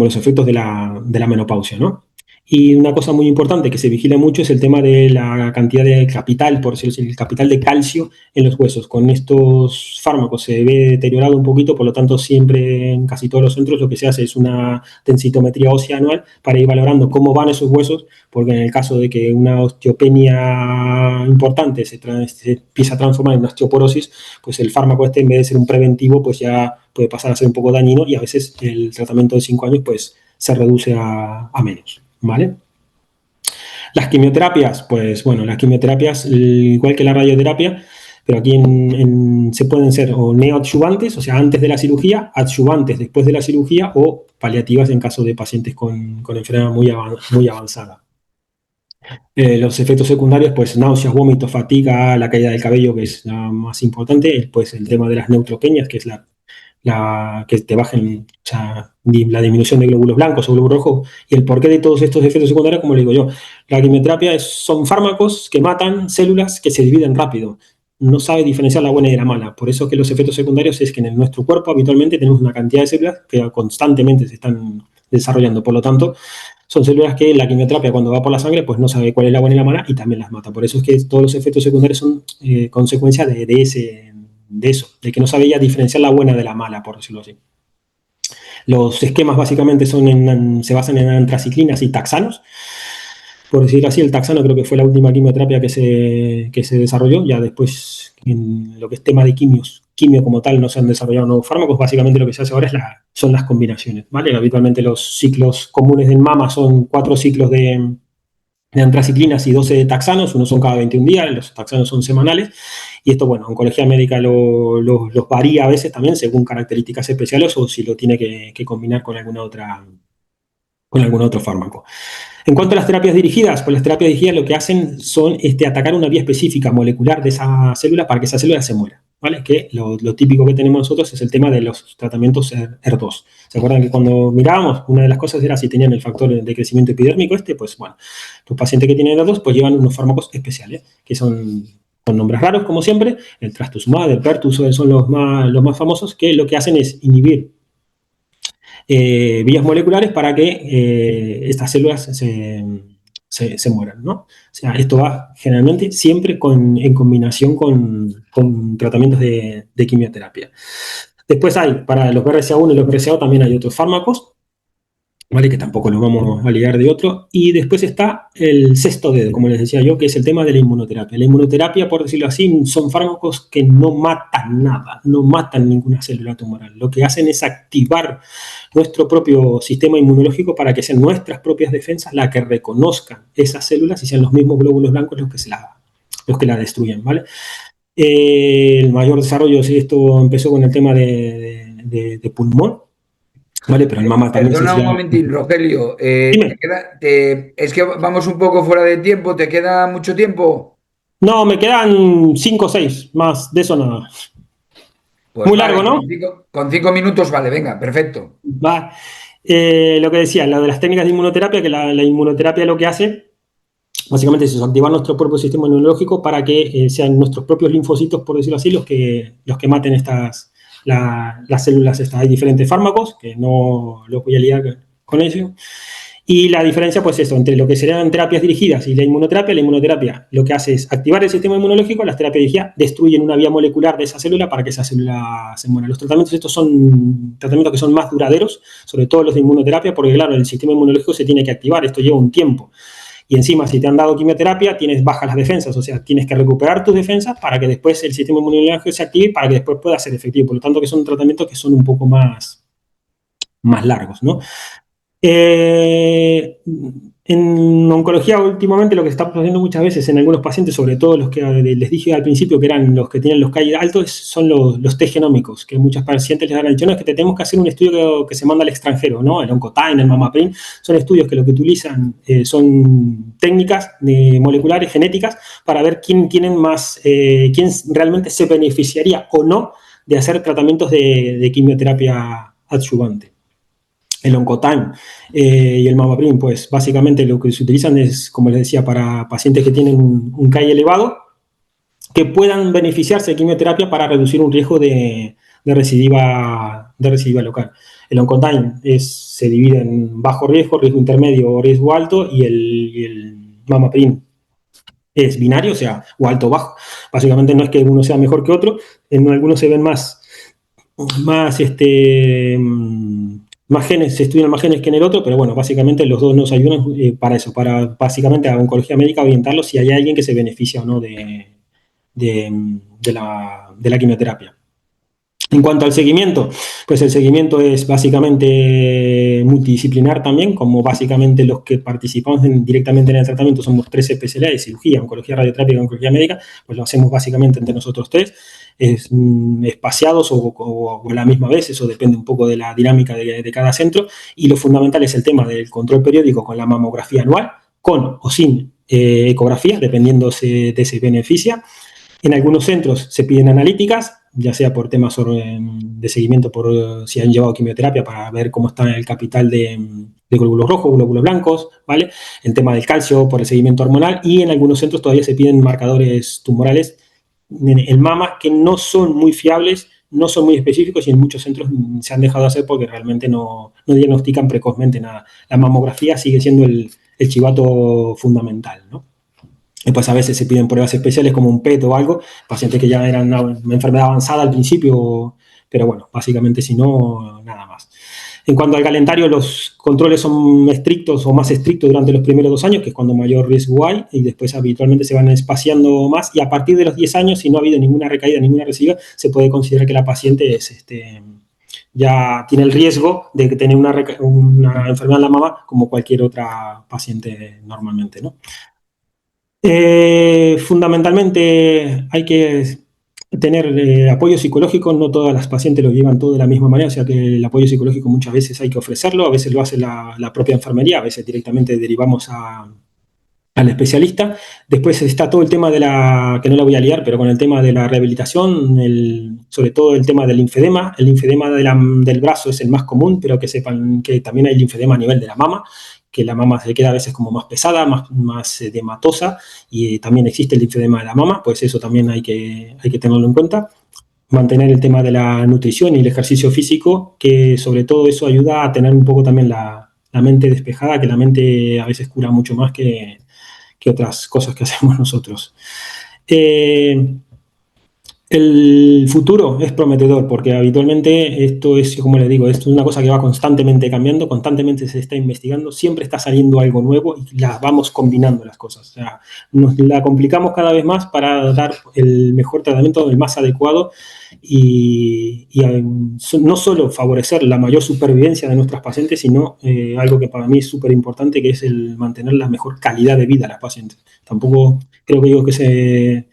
los efectos de la menopausia, ¿no? Y una cosa muy importante que se vigila mucho es el tema de la cantidad de capital, por decirlo así, el capital de calcio en los huesos. Con estos fármacos se ve deteriorado un poquito, por lo tanto siempre en casi todos los centros lo que se hace es una densitometría ósea anual para ir valorando cómo van esos huesos, porque en el caso de que una osteopenia importante se empieza a transformar en una osteoporosis, pues el fármaco este, en vez de ser un preventivo, pues ya puede pasar a ser un poco dañino y a veces el tratamiento de 5 años pues se reduce a menos, ¿vale? Las quimioterapias, pues bueno, las quimioterapias, igual que la radioterapia, pero aquí se pueden ser o neoadjuvantes, o sea, antes de la cirugía, adyuvantes después de la cirugía o paliativas en caso de pacientes con enfermedad muy avanzada. Los efectos secundarios, pues náuseas, vómitos, fatiga, la caída del cabello, que es la más importante, pues el tema de las neutropenias, que es que te bajen, o sea, la disminución de glóbulos blancos o glóbulos rojos, y el porqué de todos estos efectos secundarios, como le digo yo, la quimioterapia son fármacos que matan células que se dividen rápido, no sabe diferenciar la buena y la mala, por eso que los efectos secundarios es que en nuestro cuerpo habitualmente tenemos una cantidad de células que constantemente se están desarrollando, por lo tanto, son células que la quimioterapia cuando va por la sangre pues no sabe cuál es la buena y la mala y también las mata. Por eso es que todos los efectos secundarios son consecuencia de eso, de que no sabía diferenciar la buena de la mala, por decirlo así. Los esquemas básicamente se basan en antraciclinas y taxanos. Por decir así, el taxano creo que fue la última quimioterapia que se desarrolló. Ya después, en lo que es tema de quimio como tal, no se han desarrollado nuevos fármacos. Básicamente lo que se hace ahora son las combinaciones, ¿vale? Habitualmente los ciclos comunes en mama son 4 ciclos de antraciclinas y 12 de taxanos, unos son cada 21 días, los taxanos son semanales, y esto, bueno, oncología médica los varía a veces también según características especiales o si lo tiene que combinar con algún otro fármaco. En cuanto a las terapias dirigidas, pues las terapias dirigidas lo que hacen son atacar una vía específica molecular de esa célula para que esa célula se muera, ¿vale? Que lo típico que tenemos nosotros es el tema de los tratamientos ER2. ¿Se acuerdan que cuando mirábamos, una de las cosas era si tenían el factor de crecimiento epidérmico pues bueno, los pacientes que tienen ER2 pues llevan unos fármacos especiales, que son con nombres raros, como siempre, el trastuzumab, el pertus son los más famosos, que lo que hacen es inhibir vías moleculares para que estas células se mueran, ¿no? O sea, esto va generalmente siempre en combinación con tratamientos de quimioterapia. Después para los BRCA1 y los BRCA2 también hay otros fármacos, ¿vale? Que tampoco los vamos a ligar de otro. Y después está el sexto dedo, como les decía yo, que es el tema de la inmunoterapia. La inmunoterapia, por decirlo así, son fármacos que no matan nada, no matan ninguna célula tumoral. Lo que hacen es activar nuestro propio sistema inmunológico para que sean nuestras propias defensas las que reconozcan esas células y sean los mismos glóbulos blancos los que la destruyen, ¿vale? El mayor desarrollo, sí, esto empezó con el tema de pulmón, ¿vale? Pero el mama también se Perdona un hacía... momentín, Rogelio. Dime. Es que vamos un poco fuera de tiempo. ¿Te queda mucho tiempo? No, me quedan 5 o 6, más de eso nada. Pues Muy vale, largo, ¿no? con 5 minutos vale, venga, perfecto. Va. Lo que decía, lo de las técnicas de inmunoterapia, que la inmunoterapia lo que hace, básicamente es activar nuestro propio sistema inmunológico para que sean nuestros propios linfocitos, por decirlo así, los que maten las células estas. Hay diferentes fármacos, que no los voy a liar con ello. Y la diferencia, pues eso, entre lo que serían terapias dirigidas y la inmunoterapia lo que hace es activar el sistema inmunológico, las terapias dirigidas destruyen una vía molecular de esa célula para que esa célula se muera. Los tratamientos estos son tratamientos que son más duraderos, sobre todo los de inmunoterapia, porque claro, el sistema inmunológico se tiene que activar, esto lleva un tiempo. Y encima, si te han dado quimioterapia, tienes bajas las defensas, o sea, tienes que recuperar tus defensas para que después el sistema inmunológico se active para que después pueda ser efectivo. Por lo tanto, que son tratamientos que son un poco más largos, ¿no? En oncología últimamente lo que está haciendo muchas veces en algunos pacientes, sobre todo los que les dije al principio que eran los que tienen los KI altos, son los test genómicos, que muchos pacientes les han dicho, no, es que tenemos que hacer un estudio que se manda al extranjero, ¿no? El Oncotype, el MammaPrint, son estudios que lo que utilizan son técnicas moleculares, genéticas, para ver quién realmente se beneficiaría o no de hacer tratamientos de quimioterapia adyuvante. El Oncotype y el MammaPrint, pues básicamente lo que se utilizan es, como les decía, para pacientes que tienen un KI elevado, que puedan beneficiarse de quimioterapia para reducir un riesgo de recidiva local. El Oncotyme se divide en bajo riesgo, riesgo intermedio o riesgo alto, y el Mamaprim es binario, o sea, o alto o bajo. Básicamente no es que uno sea mejor que otro, en algunos se ven más, más genes, se estudian más genes que en el otro, pero bueno, básicamente los dos nos ayudan para eso, para básicamente a oncología médica orientarlo si hay alguien que se beneficia o no de la quimioterapia. En cuanto al seguimiento, pues el seguimiento es básicamente multidisciplinar también, como básicamente los que participamos directamente en el tratamiento somos tres especialidades: cirugía, oncología radioterápica y oncología médica, pues lo hacemos básicamente entre nosotros tres, espaciados o a la misma vez, eso depende un poco de la dinámica de cada centro, y lo fundamental es el tema del control periódico con la mamografía anual, con o sin ecografía, dependiendo de se beneficia. En algunos centros se piden analíticas, ya sea por temas de seguimiento, por si han llevado quimioterapia, para ver cómo está el capital de glóbulos rojos, glóbulos blancos, ¿vale? El tema del calcio por el seguimiento hormonal, y en algunos centros todavía se piden marcadores tumorales en mamas que no son muy fiables, no son muy específicos, y en muchos centros se han dejado de hacer porque realmente no diagnostican precozmente nada. La mamografía sigue siendo el chivato fundamental, ¿no? Pues a veces se piden pruebas especiales como un PET o algo, pacientes que ya eran una enfermedad avanzada al principio, pero bueno, básicamente si no, nada más. En cuanto al calendario, los controles son estrictos o más estrictos durante los primeros 2 años, que es cuando mayor riesgo hay, y después habitualmente se van espaciando más, y a partir de los 10 años, si no ha habido ninguna recaída, ninguna recidiva, se puede considerar que la paciente ya tiene el riesgo de tener una enfermedad en la mama como cualquier otra paciente normalmente, ¿no? Fundamentalmente hay que tener apoyo psicológico. No todas las pacientes lo llevan todo de la misma manera, o sea que el apoyo psicológico muchas veces hay que ofrecerlo, a veces lo hace la propia enfermería, a veces directamente derivamos al especialista. Después está todo el tema que no la voy a liar, pero con el tema de la rehabilitación, sobre todo el tema del linfedema. El linfedema del brazo es el más común, pero que sepan que también hay linfedema a nivel de la mama, que la mama se queda a veces como más pesada, más edematosa, y también existe el linfedema de la mama, pues eso también hay que tenerlo en cuenta. Mantener el tema de la nutrición y el ejercicio físico, que sobre todo eso ayuda a tener un poco también la mente despejada, que la mente a veces cura mucho más que otras cosas que hacemos nosotros. El futuro es prometedor, porque habitualmente esto es, como les digo, esto es una cosa que va constantemente cambiando, constantemente se está investigando, siempre está saliendo algo nuevo y las vamos combinando las cosas. O sea, nos la complicamos cada vez más para dar el mejor tratamiento, el más adecuado, y no solo favorecer la mayor supervivencia de nuestras pacientes, sino algo que para mí es súper importante, que es el mantener la mejor calidad de vida a las pacientes. Tampoco creo que digo que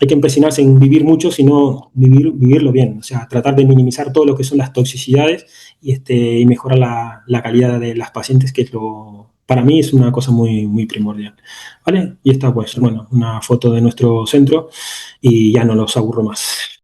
hay que empecinarse en vivir mucho, sino vivirlo bien, o sea, tratar de minimizar todo lo que son las toxicidades y mejorar la calidad de las pacientes, que para mí es una cosa muy, muy primordial, ¿vale? Y esta, pues, bueno, una foto de nuestro centro, y ya no los aburro más.